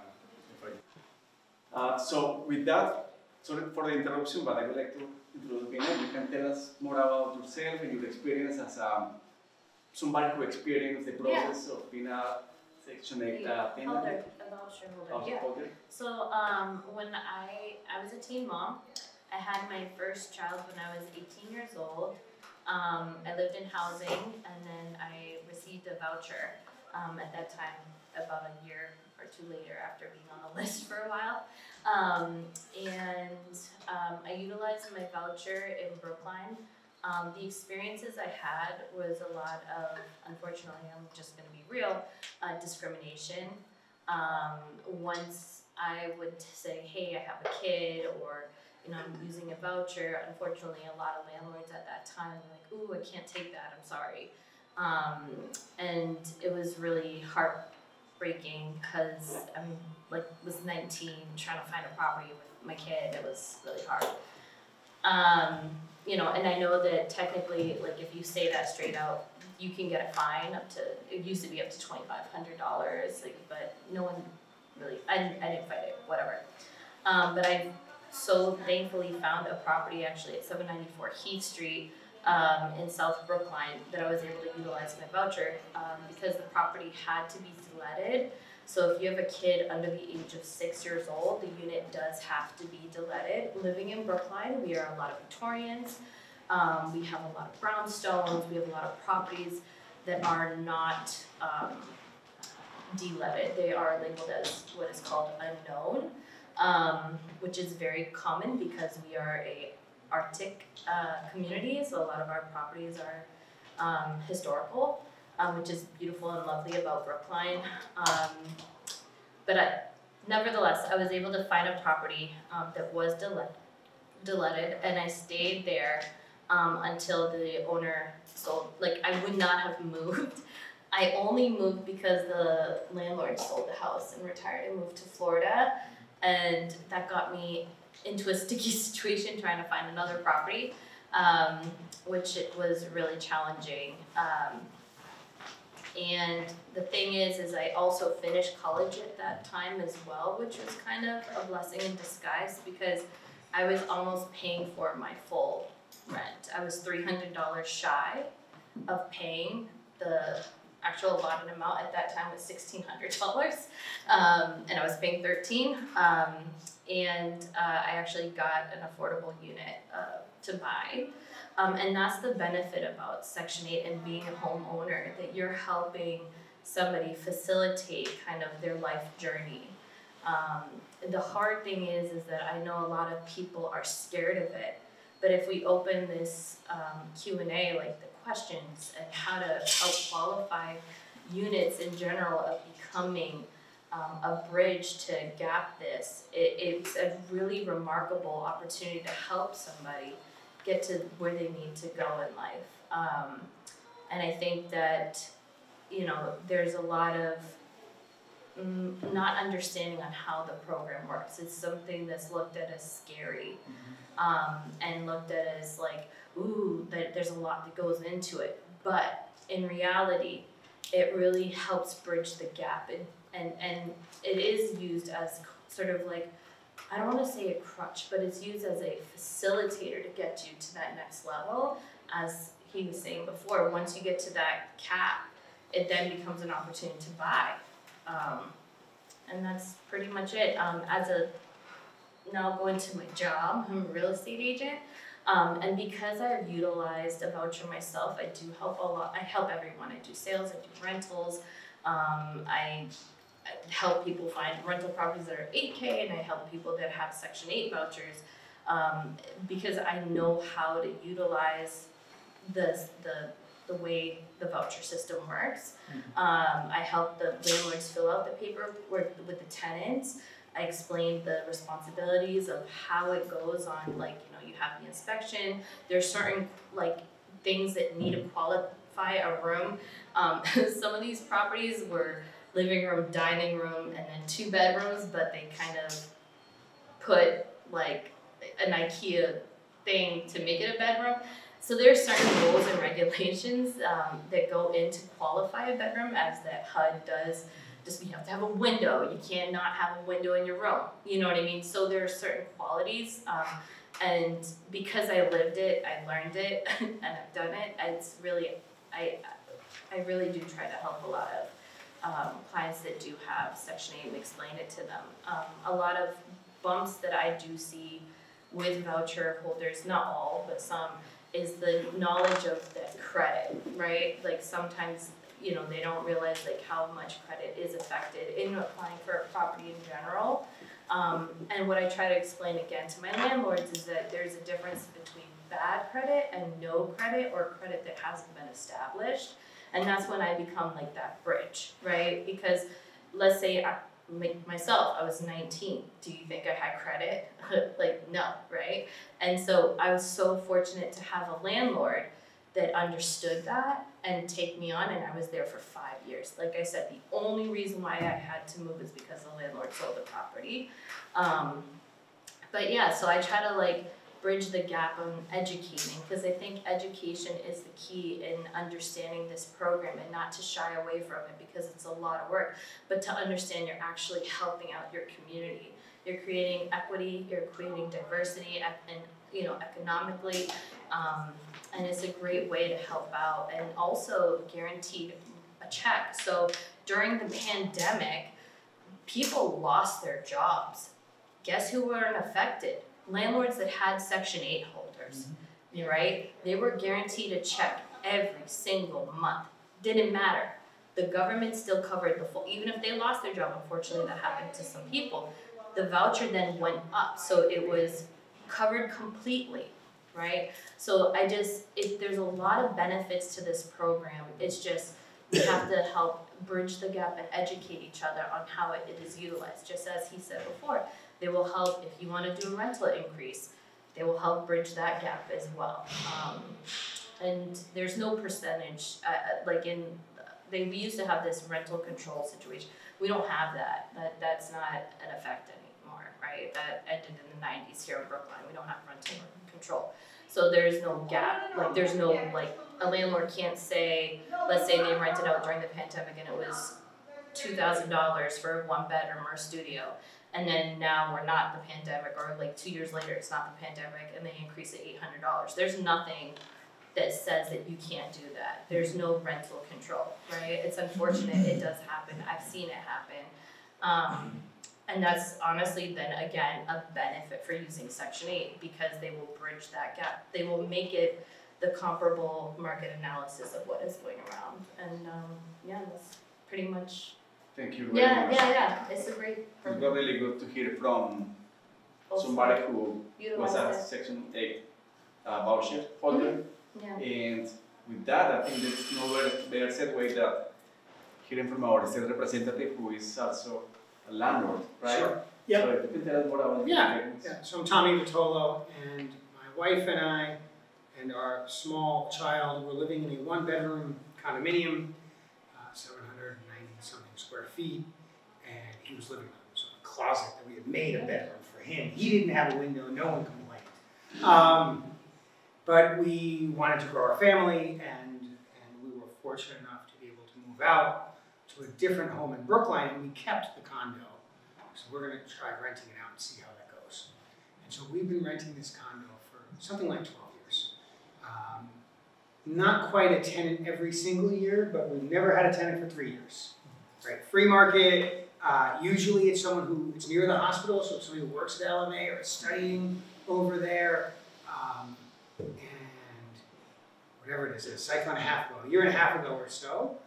So with that, sorry for the interruption, but I would like to introduce Bina. You can tell us more about yourself and your experience as somebody who experienced the process of being a Section 8 tenant. Voucher holder. So when I was a teen mom, I had my first child when I was 18 years old. I lived in housing, and then I received a voucher at that time, about a year or two later after being on the list for a while. I utilized my voucher in Brookline. The experiences I had was a lot of, unfortunately, I'm just going to be real, discrimination. Once I would say, hey, I have a kid, or I'm using a voucher, unfortunately, a lot of landlords at that time were like, ooh, I can't take that, I'm sorry. And it was really breaking because I'm was 19 trying to find a property with my kid. It was really hard. You know, and I know that technically, like if you say that straight out, you can get a fine up to, it used to be up to $2,500, like, but no one really, I didn't fight it, whatever. But I so thankfully found a property actually at 794 Heath Street in South Brookline that I was able to utilize my voucher because the property had to be deletted. So if you have a kid under the age of 6 years old, the unit does have to be deletted. Living in Brookline, we are a lot of Victorians. We have a lot of brownstones. We have a lot of properties that are not deletted. They are labeled as what is called unknown, which is very common because we are a Arctic community, so a lot of our properties are historical, which is beautiful and lovely about Brookline. But nevertheless, I was able to find a property that was deletted, and I stayed there until the owner sold. Like, I would not have moved. I only moved because the landlord sold the house and retired and moved to Florida, and that got me into a sticky situation trying to find another property, which it was really challenging. And the thing is I also finished college at that time as well, which was kind of a blessing in disguise because I was almost paying for my full rent. I was $300 shy of paying the actual allotted amount. At that time was $1,600, and I was paying $13. And I actually got an affordable unit to buy. And that's the benefit about Section 8 and being a homeowner, that you're helping somebody facilitate kind of their life journey. The hard thing is that I know a lot of people are scared of it, but if we open this Q&A, like the questions and how to help qualify units in general of becoming a bridge to gap this, it's a really remarkable opportunity to help somebody get to where they need to go in life. And I think that, you know, there's a lot of not understanding on how the program works. It's something that's looked at as scary, and looked at as like, ooh, that there's a lot that goes into it. But in reality, it really helps bridge the gap, and it is used as sort of like, I don't want to say a crutch, but it's used as a facilitator to get you to that next level. As he was saying before, once you get to that cap, it then becomes an opportunity to buy. And that's pretty much it. Now going to my job, I'm a real estate agent. And because I've utilized a voucher myself, I do help a lot. I help everyone. I do sales, I do rentals. I help people find rental properties that are 8K, and I help people that have Section 8 vouchers, because I know how to utilize the way the voucher system works. I help the landlords fill out the paperwork with the tenants. I explain the responsibilities of how it goes on, like, you know, you have the inspection. There's certain like things that need to qualify a room. Some of these properties were living room, dining room, and then 2 bedrooms, but they kind of put like an IKEA thing to make it a bedroom. So there's certain rules and regulations that go into qualify a bedroom, as that HUD does. Just, you have to have a window. You can't not have a window in your room. You know what I mean? So there are certain qualities, and because I lived it, I learned it, and I've done it. It's really, I really do try to help a lot of clients that do have Section 8 and explain it to them. A lot of bumps that I do see with voucher holders, not all, but some, is the knowledge of the credit, right? Like sometimes, you know, they don't realize like how much credit is affected in applying for a property in general. And what I try to explain again to my landlords is that there's a difference between bad credit and no credit, or credit that hasn't been established. And that's when I become like that bridge, right? Because let's say myself, I was 19. Do you think I had credit? Like, no, right? And so I was so fortunate to have a landlord that understood that and take me on, and I was there for 5 years. Like I said, the only reason why I had to move is because the landlord sold the property. But yeah, so I try to like bridge the gap on educating, because I think education is the key in understanding this program, and not to shy away from it because it's a lot of work, but to understand you're actually helping out your community. You're creating equity, you're creating diversity, and economically, and it's a great way to help out, and also guaranteed a check. So during the pandemic, people lost their jobs. Guess who weren't affected? Landlords that had Section 8 holders, right? They were guaranteed a check every single month. Didn't matter. The government still covered the full, even if they lost their job, unfortunately that happened to some people. The voucher then went up, so it was covered completely, right? So there's a lot of benefits to this program. It's just, we have to help bridge the gap and educate each other on how it is utilized. Just as he said before, they will help if you want to do a rental increase. They will help bridge that gap as well. And there's no percentage, we used to have this rental control situation. We don't have that. That's not an effect anymore, right? That ended in the 90s here in Brookline. We don't have rental control. So there's no gap. Like there's no, like a landlord can't say, let's say they rented out during the pandemic and it was $2,000 for a 1-bedroom or a studio. And then now we're not in the pandemic, or like 2 years later it's not the pandemic and they increase it $800. There's nothing that says that you can't do that. There's no rental control, right? It's unfortunate, it does happen. I've seen it happen. And that's honestly then again a benefit for using Section 8, because they will bridge that gap. They will make it the comparable market analysis of what is going around. And yeah, that's pretty much. Thank you very much. Yeah. It's a great program. It was really good to hear from somebody who was a Section 8 voucher holder. Yeah. And with that, I think there's no better segue that hearing from our state representative, who is also a landlord, right? Sure. Yep. So if you can tell us more about Yeah. So I'm Tommy Vitolo, and my wife and I and our small child were living in a 1-bedroom condominium, 790-something square feet, and he was living in a closet that we had made a bedroom for him. He didn't have a window, no one complained. But we wanted to grow our family, and we were fortunate enough to be able to move out to a different home in Brookline, and we kept the condo. So we're going to try renting it out and see how that goes. And so we've been renting this condo for something like 12 years. Not quite a tenant every single year, but we've never had a tenant for 3 years. Right? Free market. Usually it's someone who, it's near the hospital, so it's somebody who works at LMA or is studying over there. And whatever it is, a cycle and a half ago, a year and a half ago or so,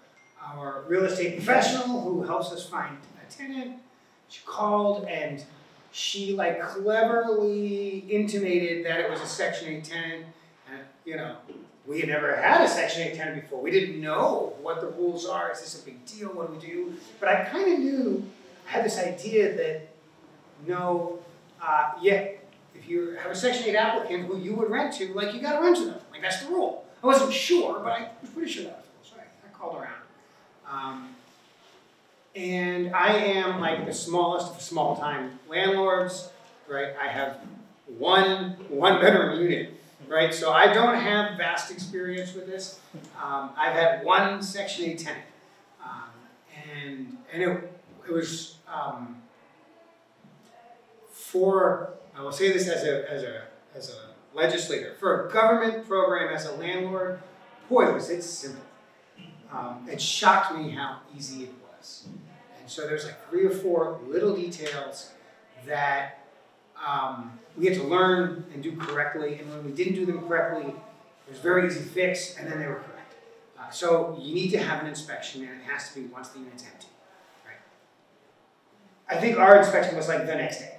our real estate professional who helps us find a tenant, she called and she like cleverly intimated that it was a Section 8 tenant. And we had never had a Section 8 tenant before. We didn't know what the rules are. Is this a big deal? What do we do? But I kind of knew, I had this idea that if you have a Section 8 applicant who you would rent to, like, you got to rent to them. Like, that's the rule. I wasn't sure, but I was pretty sure that was the rule, so I called around. And I am, like, the smallest of small-time landlords, right? I have one-bedroom unit, right? So I don't have vast experience with this. I've had one Section 8 tenant. And it was I will say this as a legislator, for a government program as a landlord, boy, was it simple. It shocked me how easy it was. And so there's like 3 or 4 little details that we had to learn and do correctly, and when we didn't do them correctly, it was very easy to fix, and then they were correct. So you need to have an inspection, and it has to be once the unit's empty. Right? I think our inspection was like the next day.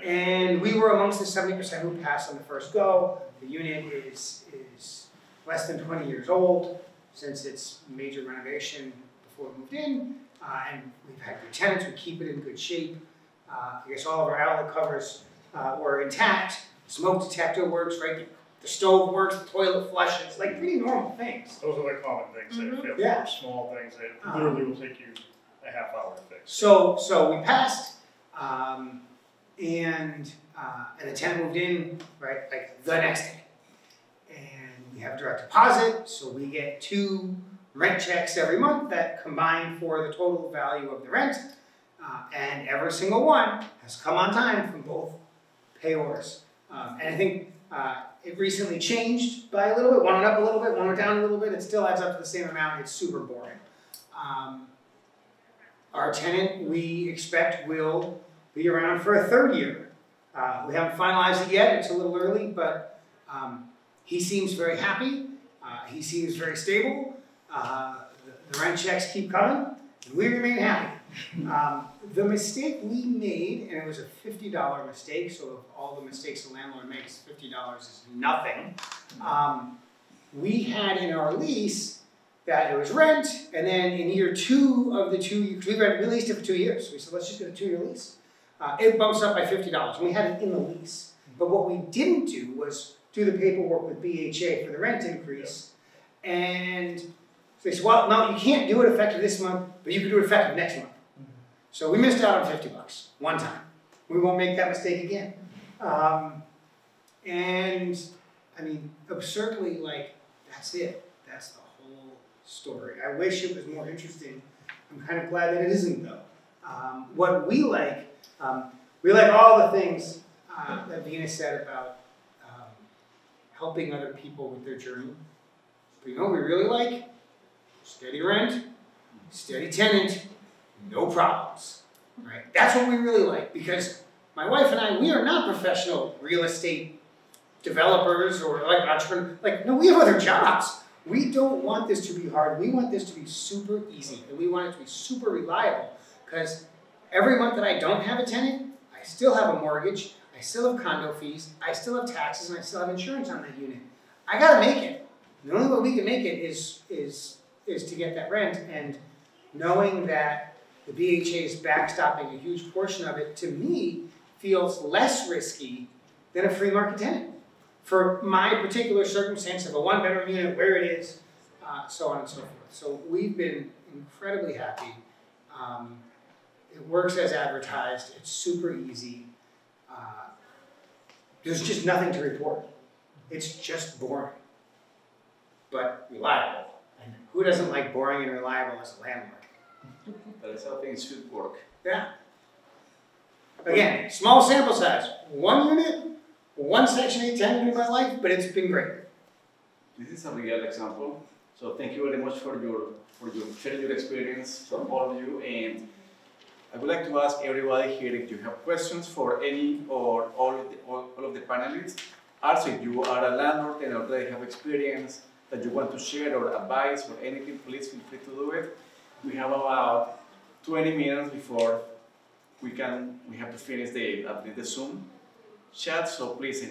And we were amongst the 70% who passed on the first go. The unit is less than 20 years old since its major renovation before we moved in. And we've had good tenants who keep it in good shape. I guess all of our outlet covers were intact. Smoke detector works, right? the stove works, the toilet flushes, like pretty normal things. Those are the common things that fail. Yeah. Small things that literally will take you a half hour to fix. So we passed, and the tenant moved in, right, like the next day. And we have direct deposit, so we get 2 rent checks every month that combine for the total value of the rent. And every single one has come on time from both payors. And I think it recently changed by a little bit. One went up a little bit, one went down a little bit. It still adds up to the same amount. It's super boring. Our tenant, we expect, will be around for a 3rd year. We haven't finalized it yet. It's a little early, but he seems very happy. He seems very stable. The rent checks keep coming, and we remain happy. The mistake we made, and it was a $50 mistake, so of all the mistakes the landlord makes, $50 is nothing. We had in our lease that it was rent, and then in year 2 of the 2 years, we leased it for 2 years. So we said, let's just get a 2-year lease. It bumps up by $50, and we had it in the lease. But what we didn't do was do the paperwork with BHA for the rent increase. And so they said, well, no, you can't do it effective this month, but you can do it effective next month. So we missed out on $50 one time. We won't make that mistake again. And I mean, absurdly, like, that's it. That's the whole story. I wish it was more interesting. I'm kind of glad that it isn't, though. What we like all the things that Vina said about helping other people with their journey. But you know what we really like? Steady rent, steady tenant, no problems, right? That's what we really like, because my wife and I, we are not professional real estate developers or like entrepreneurs. Like, no, we have other jobs. We don't want this to be hard. We want this to be super easy, and we want it to be super reliable, because every month that I don't have a tenant, I still have a mortgage, I still have condo fees, I still have taxes, and I still have insurance on that unit. I gotta make it. The only way we can make it is to get that rent, and knowing that the BHA is backstopping a huge portion of it, to me, feels less risky than a free market tenant. For my particular circumstance of a 1-bedroom unit, where it is, so on and so forth. So we've been incredibly happy. It works as advertised. It's super easy. There's just nothing to report. It's just boring, but reliable. And who doesn't like boring and reliable as a landlord? That's how things should work. Yeah. Again, small sample size. 1 unit, 1 Section 8 tenant in my life, but it's been great. This is a real example. So thank you very much for sharing your experience from all of you. And I would like to ask everybody here if you have questions for any or all of the panelists. Also, if you are a landlord and already have experience that you want to share or advice or anything, please feel free to do it. We have about 20 minutes before we have to finish the Zoom chat. So please,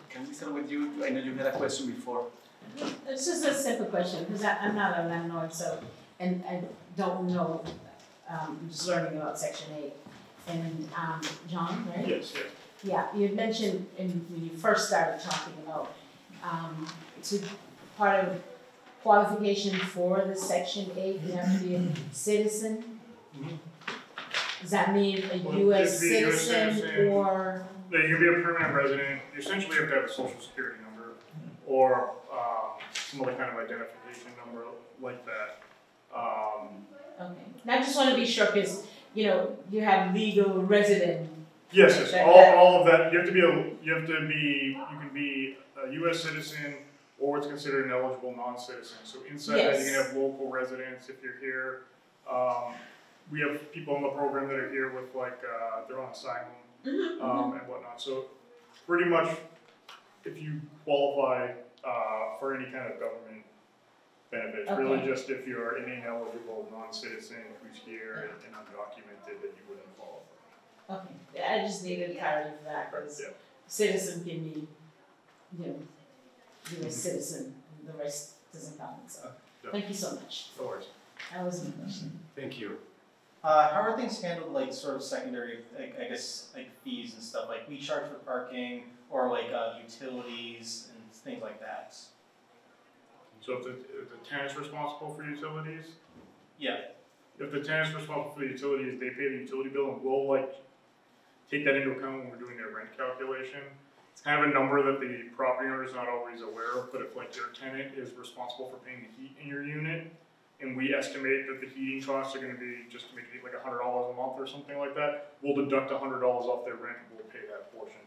can we start with you? I know you had a question before. It's just a simple question, because I'm not a landlord, so, and I don't know, I'm just learning about Section 8. And John, right? Yes, yes. Yeah, you had mentioned when you first started talking about part of qualification for the Section 8, you have to be a citizen. Mm-hmm. Does that mean a U.S. citizen or? You can be a permanent resident. You essentially have to have a social security number or some other kind of identification number like that. Okay. And I just want to be sure, because you have legal resident. Yes, all of that. You can be a U.S. citizen or what's considered an eligible non-citizen. So inside that, you can have local residents if you're here. We have people in the program that are here with they're on asylum and whatnot. So pretty much, if you qualify for any kind of government benefits, really just if you're an ineligible non-citizen who's here and undocumented, that you wouldn't qualify. Okay, I just needed clarity for that, because citizen can be, you're a citizen, and the rest doesn't count. So, thank you so much. No worries. That was my question. Thank you. How are things handled, like sort of secondary, I guess, like fees and stuff? Like we charge for parking or like utilities and things like that. So if the tenant's responsible for utilities, Yeah. if the tenant's responsible for the utilities, they pay the utility bill, and we'll like take that into account when we're doing their rent calculation. It's kind of a number that the property owner is not always aware of, but if like their tenant is responsible for paying the heat in your unit, and we estimate that the heating costs are gonna be, just to make it like $100 a month or something like that, we'll deduct $100 off their rent, and we'll pay that portion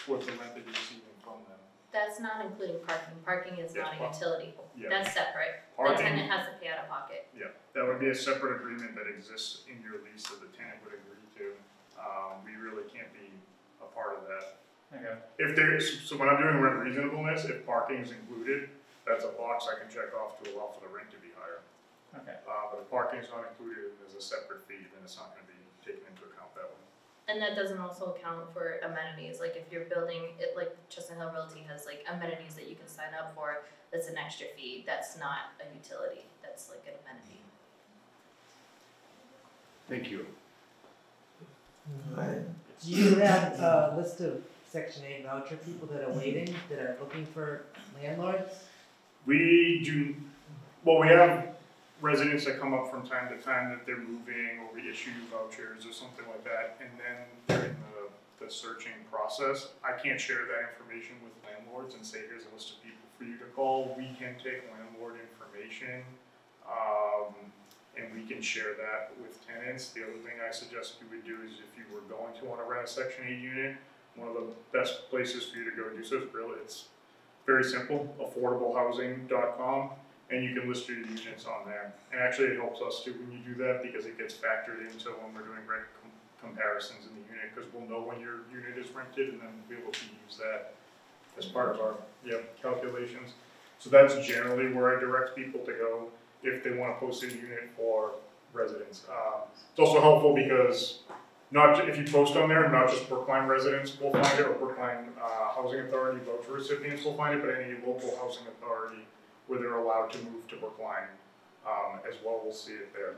towards the rent that you're receiving from them. That's not including parking. Parking is not a utility. Yeah. That's separate. The Parking, tenant has to pay out of pocket. yeah, that would be a separate agreement that exists in your lease that the tenant would agree to. We really can't be a part of that. Okay. If there's, so when I'm doing rent reasonableness, if parking is included, that's a box I can check off to allow for the rent to be higher. Okay. But if parking is not included, there's a separate fee, then it's not gonna be taken into account that way. And that doesn't also account for amenities, like if you're building, it like Chestnut Hill Realty has like amenities that you can sign up for, that's an extra fee, that's not a utility, that's like an amenity. Thank you. Do you have a list of Section 8 voucher people that are waiting, that are looking for landlords? We do, well, we have residents that come up from time to time that they're moving, or we issue vouchers or something like that, and then during the searching process, I can't share that information with landlords and say, here's a list of people for you to call. We can take landlord information, and we can share that with tenants. The other thing I suggest you would do is if you were going to want to rent a Section 8 unit, one of the best places for you to go do so is really, it's very simple, affordablehousing.com. And you can list your units on there. And actually it helps us too when you do that, because it gets factored into when we're doing rent comparisons in the unit, because we'll know when your unit is rented, and then we'll be able to use that as part of our calculations. So that's generally where I direct people to go if they want to post a unit for residents. It's also helpful because if you post on there, not just Brookline residents will find it, or Brookline Housing Authority voucher recipients will find it, but any local housing authority where they're allowed to move to Brookline as well, we'll see it there.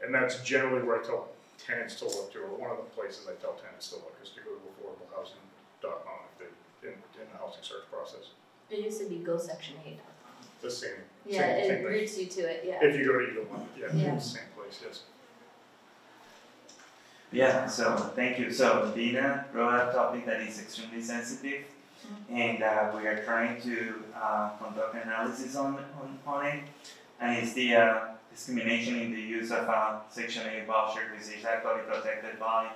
And that's generally where I tell tenants to look to, or one of the places I tell tenants to look, is to go to affordablehousing.com if they're in the housing search process. It used to be GoSection8.com. The same. Yeah, it routes you to it, yeah. If you go to either one, yeah. It's the same place, yes. Yeah, so thank you. So Dina brought up a topic that is extremely sensitive, and we are trying to conduct analysis on it, and it's the discrimination in the use of Section 8 voucher, which is actually protected by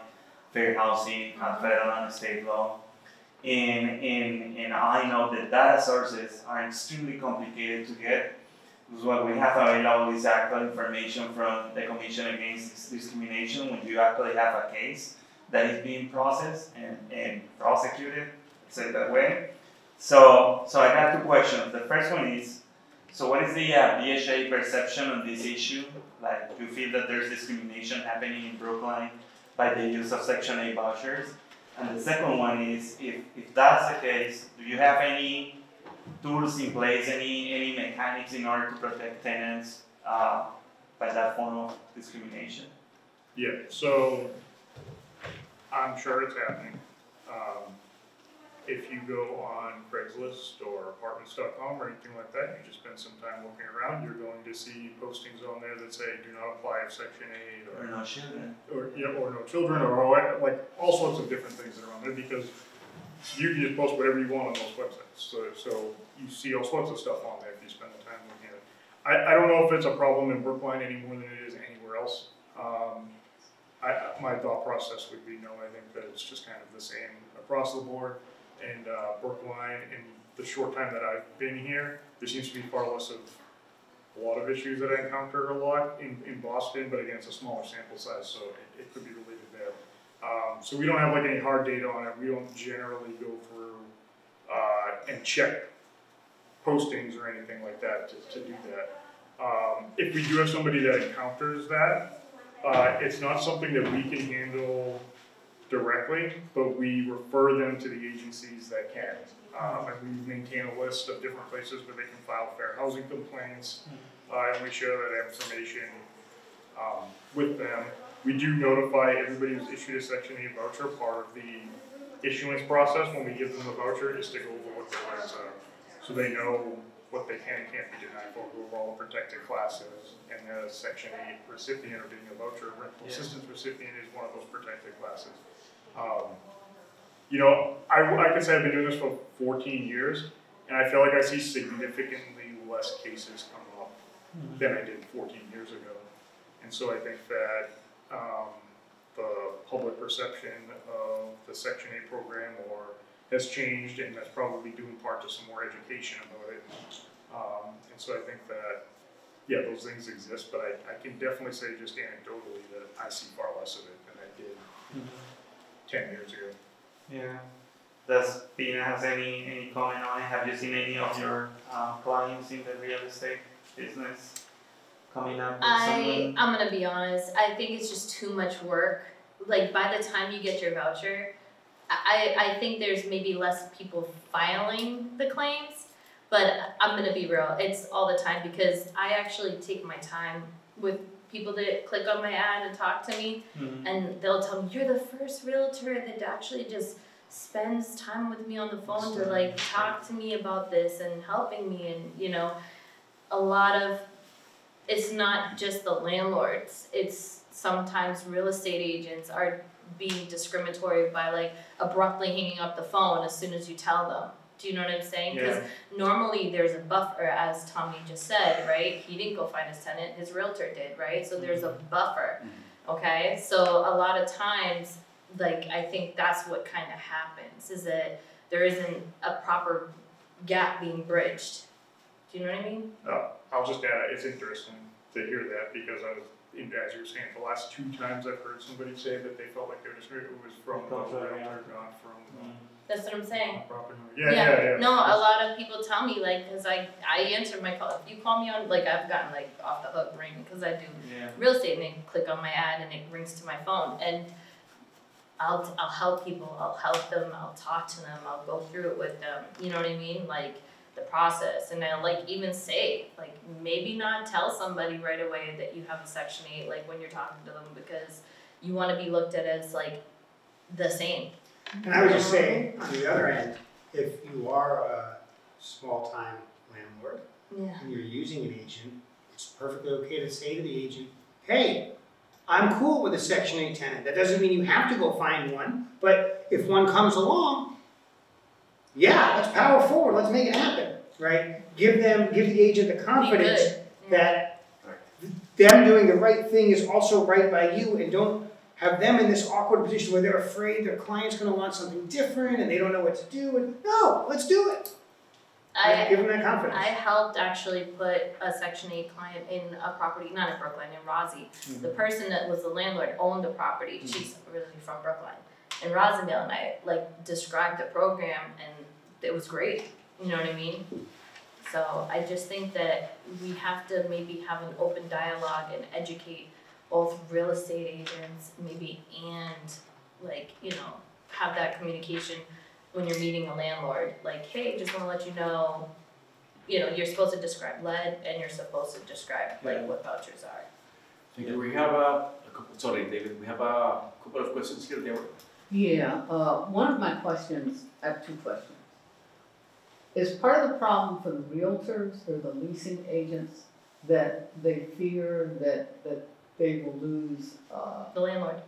fair housing, federal and state law. And I know that data sources are extremely complicated to get, because what we have available is actual information from the Commission Against Discrimination when you actually have a case that is being processed and prosecuted, say that way. So I got two questions. The first one is, so what is the BHA perception on this issue? Like, do you feel that there's discrimination happening in Brookline by the use of Section 8 vouchers? And the second one is, if that's the case, do you have any tools in place, any mechanics in order to protect tenants by that form of discrimination? Yeah, so I'm sure it's happening. If you go on Craigslist or apartments.com or anything like that, you just spend some time looking around, you're going to see postings on there that say do not apply of Section 8 or no children. Or no children, or like all sorts of different things that are on there, because you can just post whatever you want on those websites. So you see all sorts of stuff on there if you spend the time looking at it. I don't know if it's a problem in Brookline any more than it is anywhere else. My thought process would be no, I think that it's just kind of the same across the board. And Brookline, in the short time that I've been here, there seems to be far less of a lot of issues that I encounter a lot in Boston, but again, it's a smaller sample size, so it could be related there. So we don't have like any hard data on it. We don't generally go through and check postings or anything like that to do that. If we do have somebody that encounters that, it's not something that we can handle directly, but we refer them to the agencies that can. And we maintain a list of different places where they can file fair housing complaints, and we share that information with them. We do notify everybody who's issued a Section 8 voucher. Part of the issuance process when we give them the voucher is to go over what their rights are. so they know what they can and can't be denied for, who are all the protected classes, and the Section 8 recipient or being a voucher rental assistance recipient is one of those protected classes. You know, I can say I've been doing this for 14 years, and I feel like I see significantly less cases come up than I did 14 years ago. And so I think that the public perception of the Section 8 program has changed, and that's probably due in part to some more education about it. And so I think that, yeah, those things exist, but I can definitely say just anecdotally that I see far less of it than I did 10 years ago. Yeah. Does Pina has any comment on it? Have you seen any of your clients in the real estate business coming up with someone? I'm gonna be honest, I think it's just too much work. Like, by the time you get your voucher, I think there's maybe less people filing the claims, but I'm gonna be real, it's all the time, because I actually take my time with people that click on my ad and talk to me, and they'll tell me, you're the first realtor that actually just spends time with me on the phone to like talk to me about this and helping me, and you know, a lot of, it's not just the landlords, it's sometimes real estate agents are being discriminatory by like abruptly hanging up the phone as soon as you tell them. Do you know what I'm saying? Because normally there's a buffer, as Tommy just said, right? He didn't go find his tenant, his realtor did, right? So there's a buffer, okay? So a lot of times, like, I think that's what kind of happens, is that there isn't a proper gap being bridged. Do you know what I mean? I'll just add, it's interesting to hear that, because as you were saying, the last 2 times I've heard somebody say that they felt like they were discriminated, it was from the realtor, not from That's what I'm saying. property. Yeah. No, a lot of people tell me, like, because I answered my call. If you call me on, like, I've gotten like off the hook ring because I do real estate, and they click on my ad and it rings to my phone, and I'll help people, I'll help them, I'll talk to them, I'll go through it with them. You know what I mean? Like, the process, and I'll like even say, like, maybe not tell somebody right away that you have a Section 8, like when you're talking to them, because you want to be looked at as like the same. And I would just say, on the other end, if you are a small-time landlord and you're using an agent, it's perfectly okay to say to the agent, hey, I'm cool with a Section 8 tenant. That doesn't mean you have to go find one, but if one comes along, yeah, let's power forward, let's make it happen, right? Give the agent the confidence that them doing the right thing is also right by you, and don't have them in this awkward position where they're afraid their client's gonna want something different and they don't know what to do, and no, let's do it. Give them that confidence. I helped actually put a Section 8 client in a property, not in Brookline, in Rossi. The person that was the landlord owned the property. She's originally from Brookline. In Rosendale, and I like described the program, and it was great. You know what I mean? So I just think that we have to maybe have an open dialogue and educate both real estate agents, maybe, and like, you know, have that communication when you're meeting a landlord. Like, hey, just want to let you know, you're supposed to describe lead, and you're supposed to describe like what vouchers are. Thank you. We have a couple. Sorry, David. We have a couple of questions here. Yeah, one of my questions, I have 2 questions. Is part of the problem for the realtors or the leasing agents that they fear that they will lose? The landlord.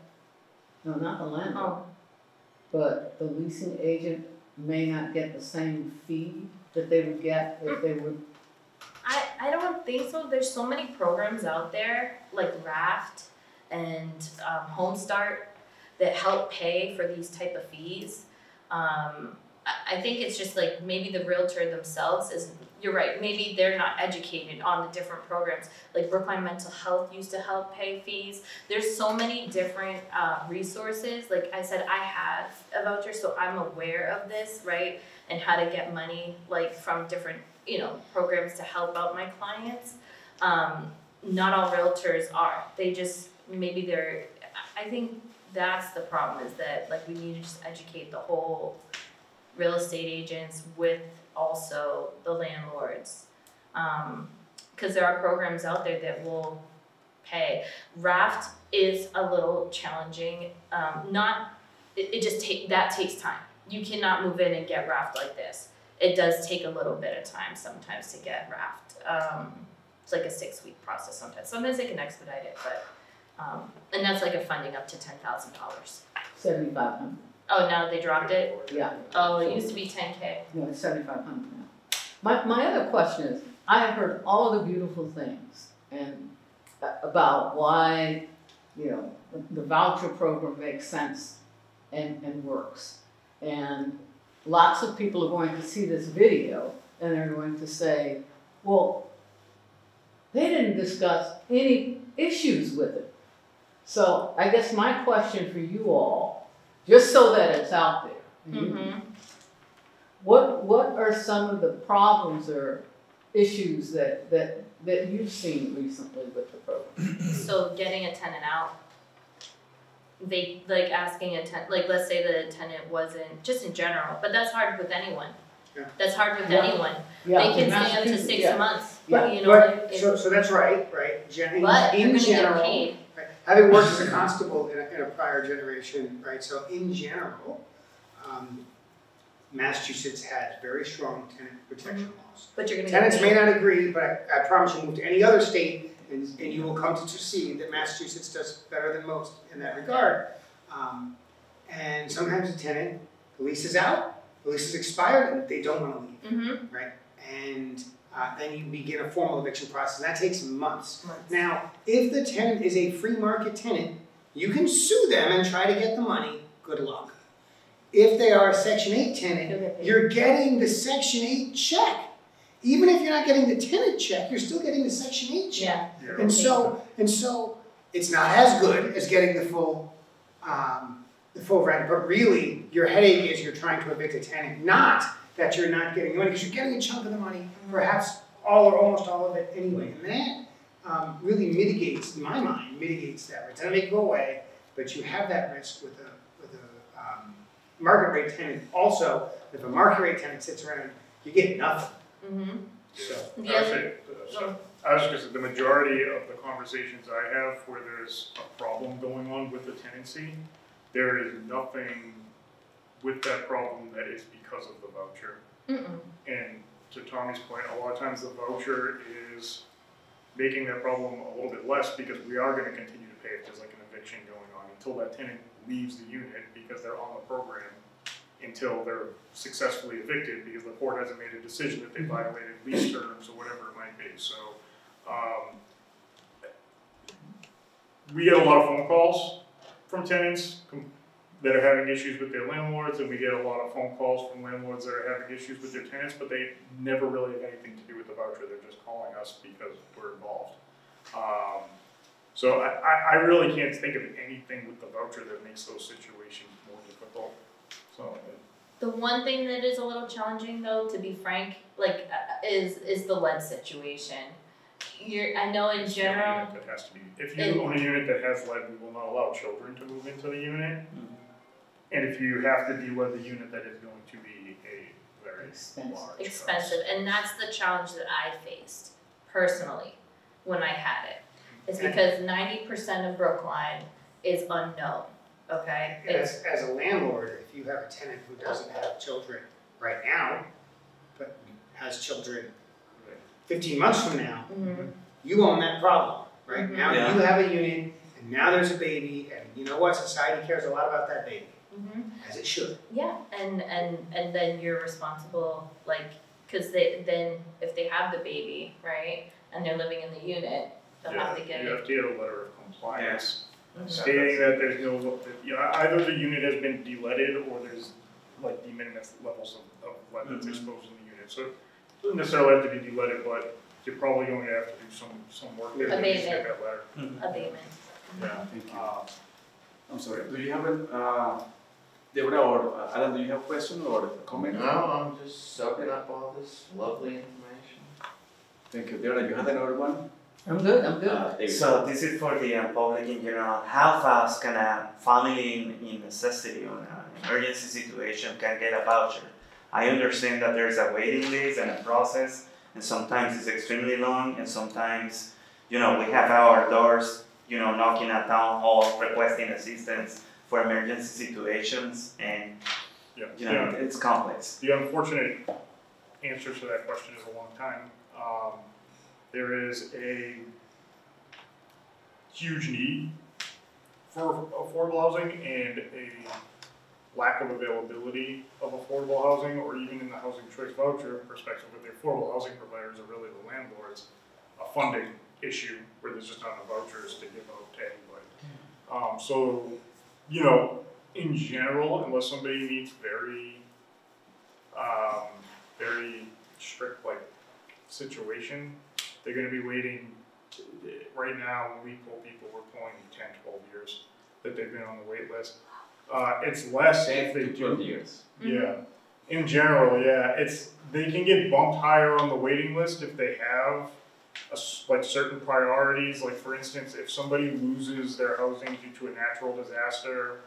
No, not the landlord. But the leasing agent may not get the same fee that they would get if they would. I don't think so. There's so many programs out there, like Raft and Home Start, that help pay for these type of fees. I think it's just like maybe the realtor themselves you're right, maybe they're not educated on the different programs. Like Brookline Mental Health used to help pay fees. There's so many different resources. Like I said, I have a voucher, so I'm aware of this, right? And how to get money like from different, programs to help out my clients. Not all realtors are. They just, I think that's the problem, is that like we need to just educate the whole real estate agents with also the landlords, because there are programs out there that will pay. Raft is a little challenging. That takes time. You cannot move in and get Raft like this. it does take a little bit of time sometimes to get wrapped. It's like a 6-week process sometimes. Sometimes they can expedite it, but, and that's like a funding up to $10,000. 7,500. Oh, now they dropped it? Yeah. Oh, it used to be 10K. No, it's 7,500 now. My other question is, I have heard all of the beautiful things and about why, you know, the voucher program makes sense and works. And lots of people are going to see this video and they're going to say, well, they didn't discuss any issues with it. So I guess my question for you all, just so that it's out there, what are some of the problems or issues that you've seen recently with the program? So getting a tenant out, they, like asking a tenant, like let's say the tenant wasn't, just in general, but that's hard with anyone. Yeah. That's hard with Yeah. anyone. Yeah, They can stay up to 6 yeah. months, Yeah, you know. but, it- so that's right? But they're In gonna general, get paid. right, having worked as a constable in a prior generation, right, so in general, Massachusetts has very strong tenant protection laws. But you're gonna get Tenants may paid. not agree, but I promise you, move to any other state and you will come to see that Massachusetts does better than most in that regard. And sometimes a tenant, the lease is out, the lease is expired, and they don't want to leave, right? And then you begin a formal eviction process, and that takes months. Now, if the tenant is a free market tenant, you can sue them and try to get the money, good luck. If they are a Section 8 tenant, you're getting the Section 8 check. Even if you're not getting the tenant check, you're still getting the Section 8 check. Yeah. And so it's not as good as getting the full rent, but really your headache is you're trying to evict a tenant, not that you're not getting the money, because you're getting a chunk of the money, perhaps all or almost all of it anyway. And that really mitigates, in my mind, mitigates that. It doesn't make it go away, but you have that risk with a market rate tenant. Also, if a market rate tenant sits around, you get nothing. So, I was just gonna say, the majority of the conversations I have where there's a problem going on with the tenancy, there is nothing with that problem that is because of the voucher. And to Tommy's point, a lot of times the voucher is making that problem a little bit less because we are gonna continue to pay if there's like an eviction going on until that tenant leaves the unit because they're on the program until they're successfully evicted because the court hasn't made a decision that they violated lease terms or whatever it might be. So we get a lot of phone calls from tenants that are having issues with their landlords, and we get a lot of phone calls from landlords that are having issues with their tenants, but they never really have anything to do with the voucher. They're just calling us because we're involved. So I really can't think of anything with the voucher that makes those situations more difficult. So The one thing that is a little challenging though, to be frank, like, is the lead situation. I know in general. That has to be, if you own a unit that has lead, we will not allow children to move into the unit. And if you have to de-lead the unit, that is going to be a very large Expensive, and that's the challenge that I faced personally when I had it. It's because 90% of Brookline is unknown, okay? as a landlord, if you have a tenant who doesn't have children right now, but has children 15 months from now, you own that problem, right? Now you have a unit, and now there's a baby, and you know what? Society cares a lot about that baby, as it should. Yeah, and then you're responsible, like, because then if they have the baby, right, and they're living in the unit, they'll have to get You it. have to get a letter of compliance stating that there's no, either the unit has been de-leaded or there's like de minimis levels of lead that's exposed in the unit. So it doesn't necessarily have to be de-leaded, but you're probably going to have to do some work there to get that letter. Abatement. Yeah, thank you. I'm sorry, do you have a, Deborah or Alan, do you have a question or a comment? No, I'm just soaking up all this lovely information. Thank you. Deborah, you had another one? I'm good. So this is for the public in general. How fast can a family in necessity or an emergency situation can get a voucher? I understand that there's a waiting list and a process, and sometimes it's extremely long, and sometimes, we have our doors, knocking at town hall, requesting assistance for emergency situations, and it's complex. The unfortunate answer to that question is a long time. There is a huge need for affordable housing and a lack of availability of affordable housing, or even in the housing choice voucher perspective with the affordable housing providers are really the landlords, a funding issue where there's just not enough vouchers to give out to anybody. So, you know, in general, unless somebody meets very, very strict like situation, they're gonna be waiting. Right now, when we pull people, we're pulling 10, 12 years that they've been on the wait list. It's less if they do. 12 years. Yeah. In general, yeah, they can get bumped higher on the waiting list if they have like certain priorities. Like for instance, if somebody loses their housing due to a natural disaster,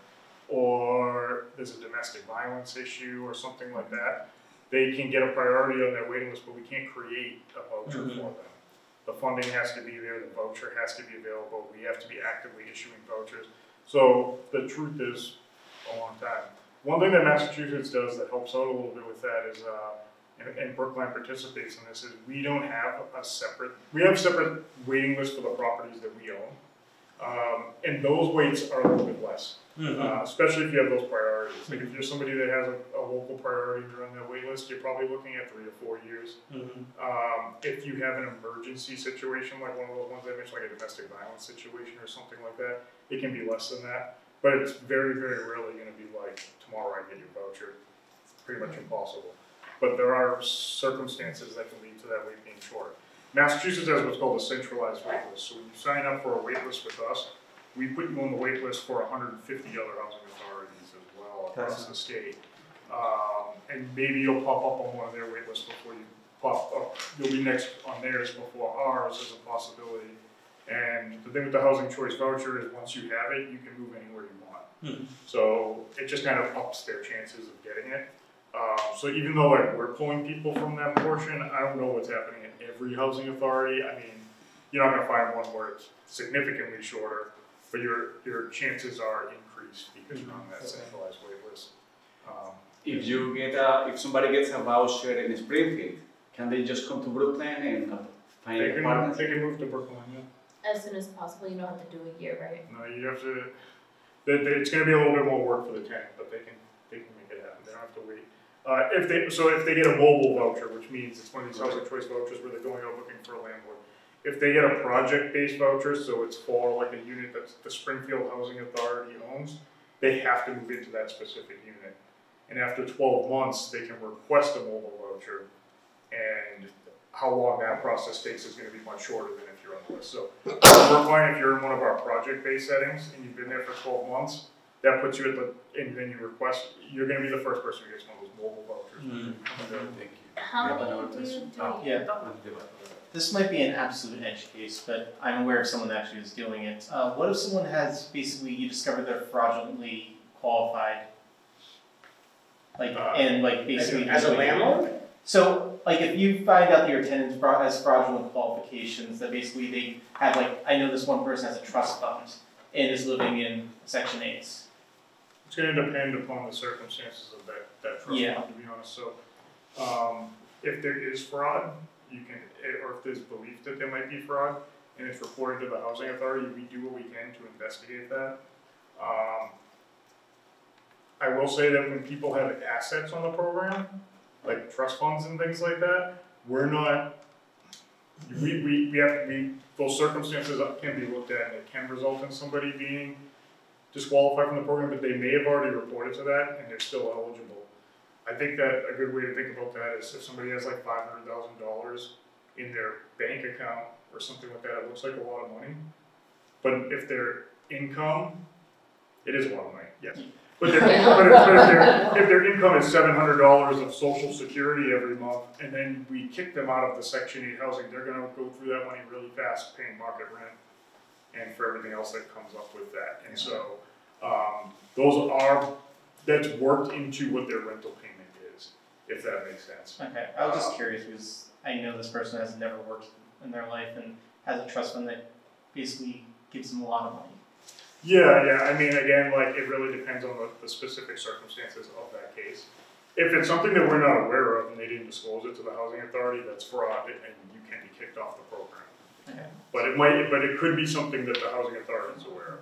or there's a domestic violence issue or something like that, they can get a priority on their waiting list, but we can't create a voucher for them. The funding has to be there, the voucher has to be available, we have to be actively issuing vouchers. So the truth is, a long time. One thing that Massachusetts does that helps out a little bit with that is, and Brookline participates in this, is we don't have we have separate waiting lists for the properties that we own. And those waits are a little bit less, especially if you have those priorities. Like if you're somebody that has a local priority and you're on that wait list, you're probably looking at 3 to 4 years. If you have an emergency situation, like one of those ones I mentioned, like a domestic violence situation or something like that, it can be less than that. But it's very, very rarely going to be like, tomorrow I get your voucher. It's pretty much impossible. But there are circumstances that can lead to that wait being short. Massachusetts has what's called a centralized wait list. So when you sign up for a wait list with us, we put you on the wait list for 150 other housing authorities as well across the state. And maybe you'll pop up on one of their wait lists before you pop up. You'll be next on theirs before ours as a possibility. And the thing with the housing choice voucher is once you have it, you can move anywhere you want. So it just kind of ups their chances of getting it. So even though like we're pulling people from that portion, I don't know what's happening in every housing authority. I mean, you're not going to find one where it's significantly shorter, but your chances are increased because you're on that centralized wait list. If somebody gets a voucher in Springfield, can they just come to Brookline and find an apartment? They can move to Brookline, yeah. As soon as possible, you don't have to do a year, right? No, you have to. It's going to be a little bit more work for the tenant, but they can make it happen. They don't have to wait. If they get a mobile voucher, which means it's one of these housing choice vouchers where they're going out looking for a landlord. If they get a project-based voucher, so it's for like a unit that the Springfield Housing Authority owns, they have to move into that specific unit. And after 12 months, they can request a mobile voucher, and how long that process takes is going to be much shorter than if you're on the list. So, Brookline, if you're in one of our project-based settings and you've been there for 12 months, that puts you at and then you request, you're going to be the first person who gets one of those mobile vouchers. Thank you. How many do you do? This might be an absolute edge case, but I'm aware of someone that actually is doing it. What if someone has basically, you discover they're fraudulently qualified? Like, and like basically. As a landlord? So, like, if you find out that your tenant has fraudulent qualifications, that basically they have, like, I know this one person has a trust fund and is living in Section 8. It's going to depend upon the circumstances of that trust fund, to be honest. So, if there is fraud, you can, or if there's belief that there might be fraud, and it's reported to the housing authority, we do what we can to investigate that. I will say that when people have assets on the program, like trust funds and things like that, we're not, we have to be, those circumstances can be looked at and it can result in somebody being disqualified from the program, but they may have already reported to that and they're still eligible. I think that a good way to think about that is if somebody has like $500,000 in their bank account or something like that, it looks like a lot of money. But if their income, it is a lot of money, yes. But if their income is $700 of Social Security every month, and then we kick them out of the Section 8 housing, they're going to go through that money really fast, paying market rent, and for everything else that comes up with that. And so that's worked into what their rental payment is, if that makes sense. Okay, I was just curious because I know this person has never worked in their life and has a trust fund that basically gives them a lot of money. Yeah, I mean, again, like, it really depends on the specific circumstances of that case. If it's something that we're not aware of and they didn't disclose it to the housing authority, that's fraud, and you can be kicked off the program. Okay. But it could be something that the housing authority is aware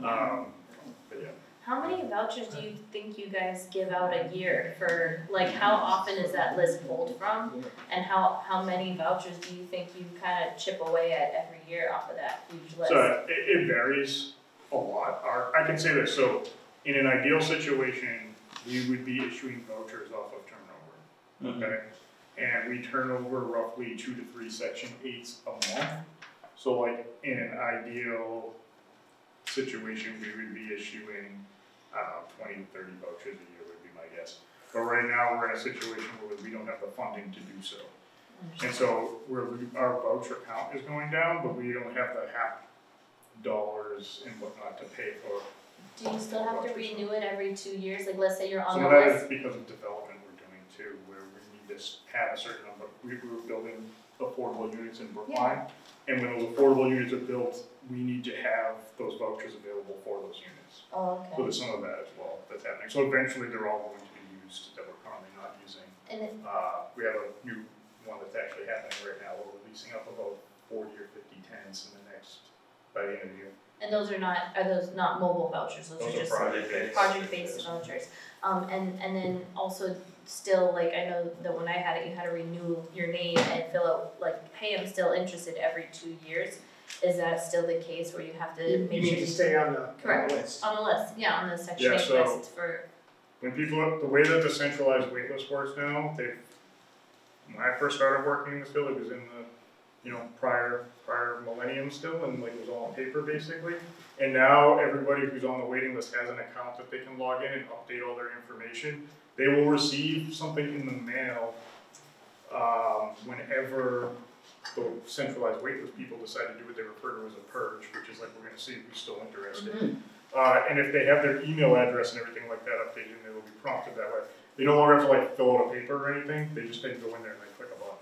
of. But yeah. How many vouchers do you think you guys give out a year for, like, how often is that list pulled from? And how many vouchers do you think you kind of chip away at every year off of that huge list? So it varies a lot. I can say this, so in an ideal situation, we would be issuing vouchers off of turnover, okay? And we turn over roughly 2 to 3 Section 8s a month. So like in an ideal situation, we would be issuing 20 to 30 vouchers a year would be my guess. But right now, we're in a situation where we don't have the funding to do so. And so our voucher count is going down, but we don't have the dollars and whatnot to pay for. Do you still have to renew it every 2 years? Like, let's say you're on Some the of that list. is because of development we're doing too, where we need to have a certain number. We were building affordable units in Brookline, and when those affordable units are built, we need to have those vouchers available for those units. Oh, okay. So there's some of that as well that's happening. So eventually they're all going to be used that we're currently not using. And it, We have a new one that's actually happening right now. We're leasing up about 40 or 50 tents in the next, by the end of the year. and are those not mobile vouchers? Those are just project-based vouchers. And then also still, like, I know that when I had it, you had to renew your name and fill out, like, hey, I'm still interested every 2 years. Is that still the case where you have to You make need sure to stay on the correct list. on the list? Yeah, on the Section 8 so- list. It's for When people, the way that the centralized waitlist works now, when I first started working in this field, it was in the, prior millennium still, and like it was all on paper basically. And now everybody who's on the waiting list has an account that they can log in and update all their information. They will receive something in the mail whenever the centralized waitlist people decide to do what they refer to as a purge, which is like, we're gonna see who's still interested. And if they have their email address and everything like that updated, they will be prompted that way. They no longer have to like fill out a paper or anything, they just need to go in there and like click a button.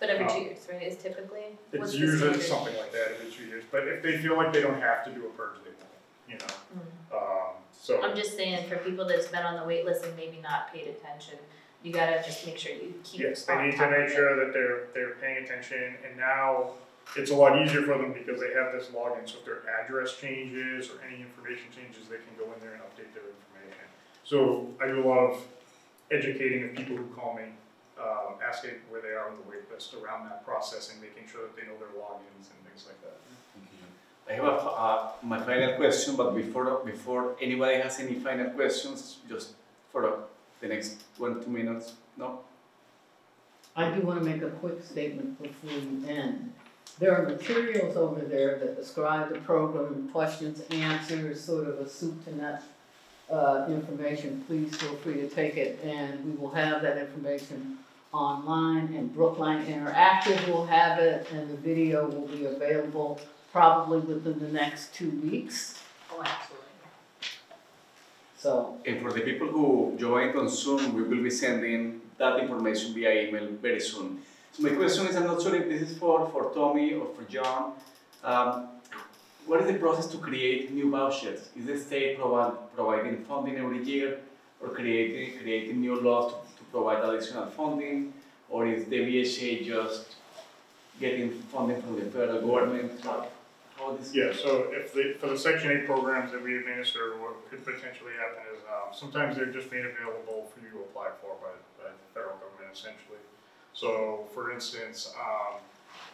but every 2 years, right? Is typically what's It's the usually standard? something like that every 2 years, but if they feel like they don't have to do a purge, they won't, so. I'm just saying for people that's been on the wait list and maybe not paid attention, you gotta just make sure you keep Yes, they on need to top of make it. sure that they're paying attention, and now it's a lot easier for them because they have this login, so if their address changes or any information changes, they can go in there and update their information. So I do a lot of educating of people who call me, asking where they are on the wait list around that process and making sure that they know their logins and things like that. I have my final question, but before anybody has any final questions, just for the next 1 to 2 minutes, no? I do want to make a quick statement before you end. There are materials over there that describe the program, questions, answers, sort of a soup to nuts information. Please feel free to take it, and we will have that information online, and Brookline Interactive will have it, and the video will be available probably within the next 2 weeks. Oh, absolutely. So, And for the people who joined on Zoom, we will be sending that information via email very soon. So my question is, I'm not sure if this is for Tommy or for John. What is the process to create new vouchers? Is the state providing funding every year, or creating new laws to provide additional funding, or is the VHA just getting funding from the federal government? How this? Yeah, so for the Section 8 programs that we administer, what could potentially happen is sometimes they're just made available for you to apply for by the federal government, essentially. So, for instance,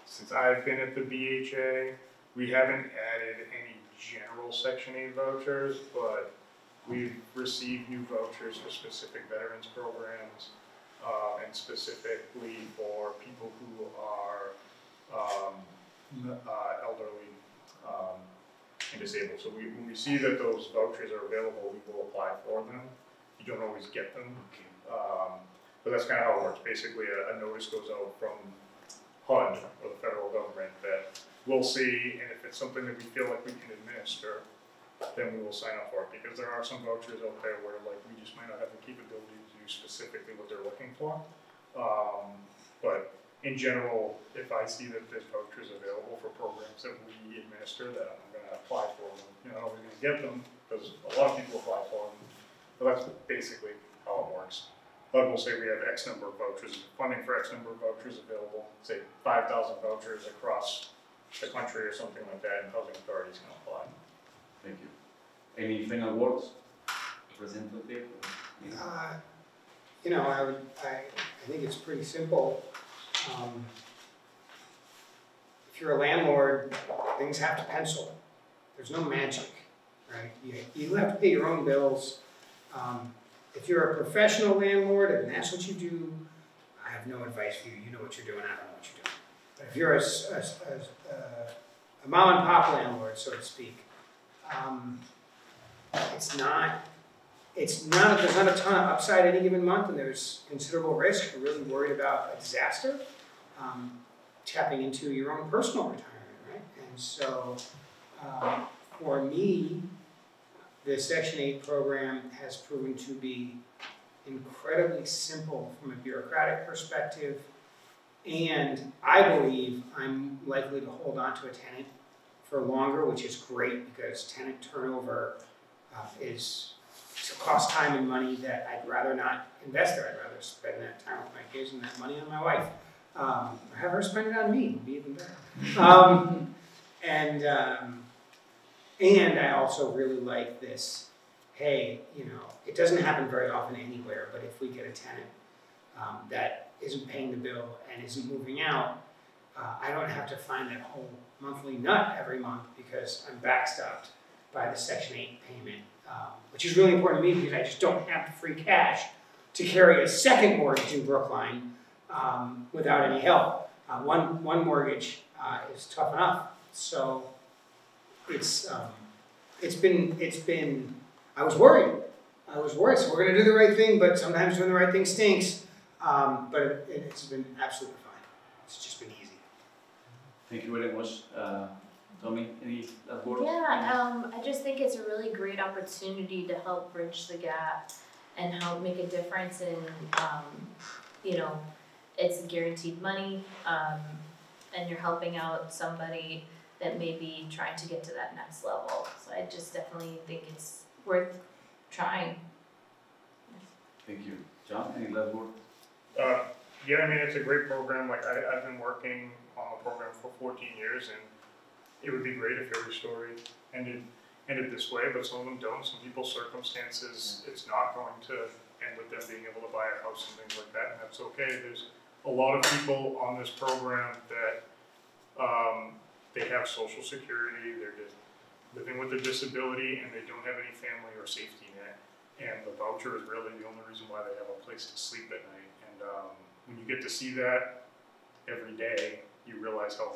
since I've been at the VHA, we haven't added any general Section 8 vouchers, but we've received new vouchers for specific veterans programs, and specifically for people who are elderly and disabled. So when we see that those vouchers are available, we will apply for them. You don't always get them. But that's kind of how it works. Basically, a notice goes out from HUD, or the federal government, that we'll see, and if it's something that we feel like we can administer, then we will sign up for it. Because there are some vouchers out there where like we just might not have the capability to do specifically what they're looking for. But in general, if I see that there's vouchers available for programs that we administer, that I'm going to apply for them. You're not always going to get them, because a lot of people apply for them. But that's basically how it works. But we'll say we have X number of vouchers, funding for X number of vouchers available, say 5,000 vouchers across the country or something like that, and housing authorities can apply. Thank you. Any final words? Representative? You know, I think it's pretty simple. If you're a landlord, things have to pencil. There's no magic, right? You have to pay your own bills. If you're a professional landlord and that's what you do, I have no advice for you. You know what you're doing, I don't know what you're doing. But if you're a mom and pop landlord, so to speak, there's not a ton of upside any given month, and there's considerable risk. You're really worried about a disaster, tapping into your own personal retirement, right? And so, for me, the Section 8 program has proven to be incredibly simple from a bureaucratic perspective, and I believe I'm likely to hold on to a tenant for longer, which is great because tenant turnover is cost time and money that I'd rather not invest there. I'd rather spend that time with my kids and that money on my wife. Or have her spend it on me, would be even better. And I also really like this, hey, you know, it doesn't happen very often anywhere, but if we get a tenant that isn't paying the bill and isn't moving out, I don't have to find that whole monthly nut every month because I'm backstopped by the Section 8 payment, which is really important to me because I just don't have the free cash to carry a second mortgage in Brookline without any help. One mortgage is tough enough. So it's been, I was worried, so we're gonna do the right thing, but sometimes doing the right thing stinks, but it's been absolutely fine. It's just been easy. Thank you very much. Tommy, any last words? Yeah, I just think it's a really great opportunity to help bridge the gap and help make a difference in, you know, it's guaranteed money, and you're helping out somebody that may be trying to get to that next level. So I just definitely think it's worth trying. Thank you. John, any last word? Yeah, I mean, it's a great program. Like, I've been working on the program for 14 years, and it would be great if every story ended this way, but some of them don't. Some people's circumstances, it's not going to end with them being able to buy a house and things like that, and that's okay. There's a lot of people on this program that they have Social Security, they're just living with a disability, and they don't have any family or safety net. And the voucher is really the only reason why they have a place to sleep at night. And when you get to see that every day, you realize how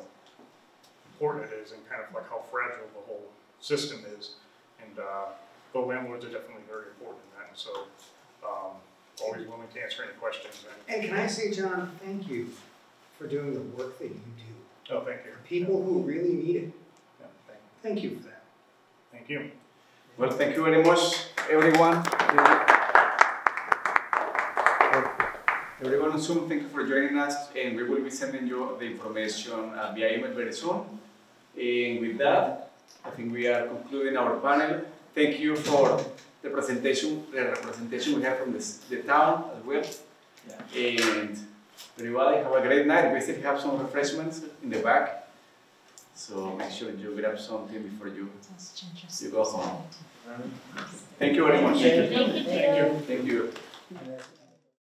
important it is and kind of like how fragile the whole system is. And the landlords are definitely very important in that. And so always willing to answer any questions. And can I say, John, thank you for doing the work that you do. Oh, thank you. People who really need it. Yeah, thank you for that. Thank you. Well, thank you very much, everyone. Everyone on Zoom, thank you for joining us, and we will be sending you the information via email very soon. And with that, I think we are concluding our panel. Thank you for the representation we have from the town as well. Yeah. And everybody have a great night. We still have some refreshments in the back, so make sure you grab something before you go home. Thank you very much. Thank you. Thank you.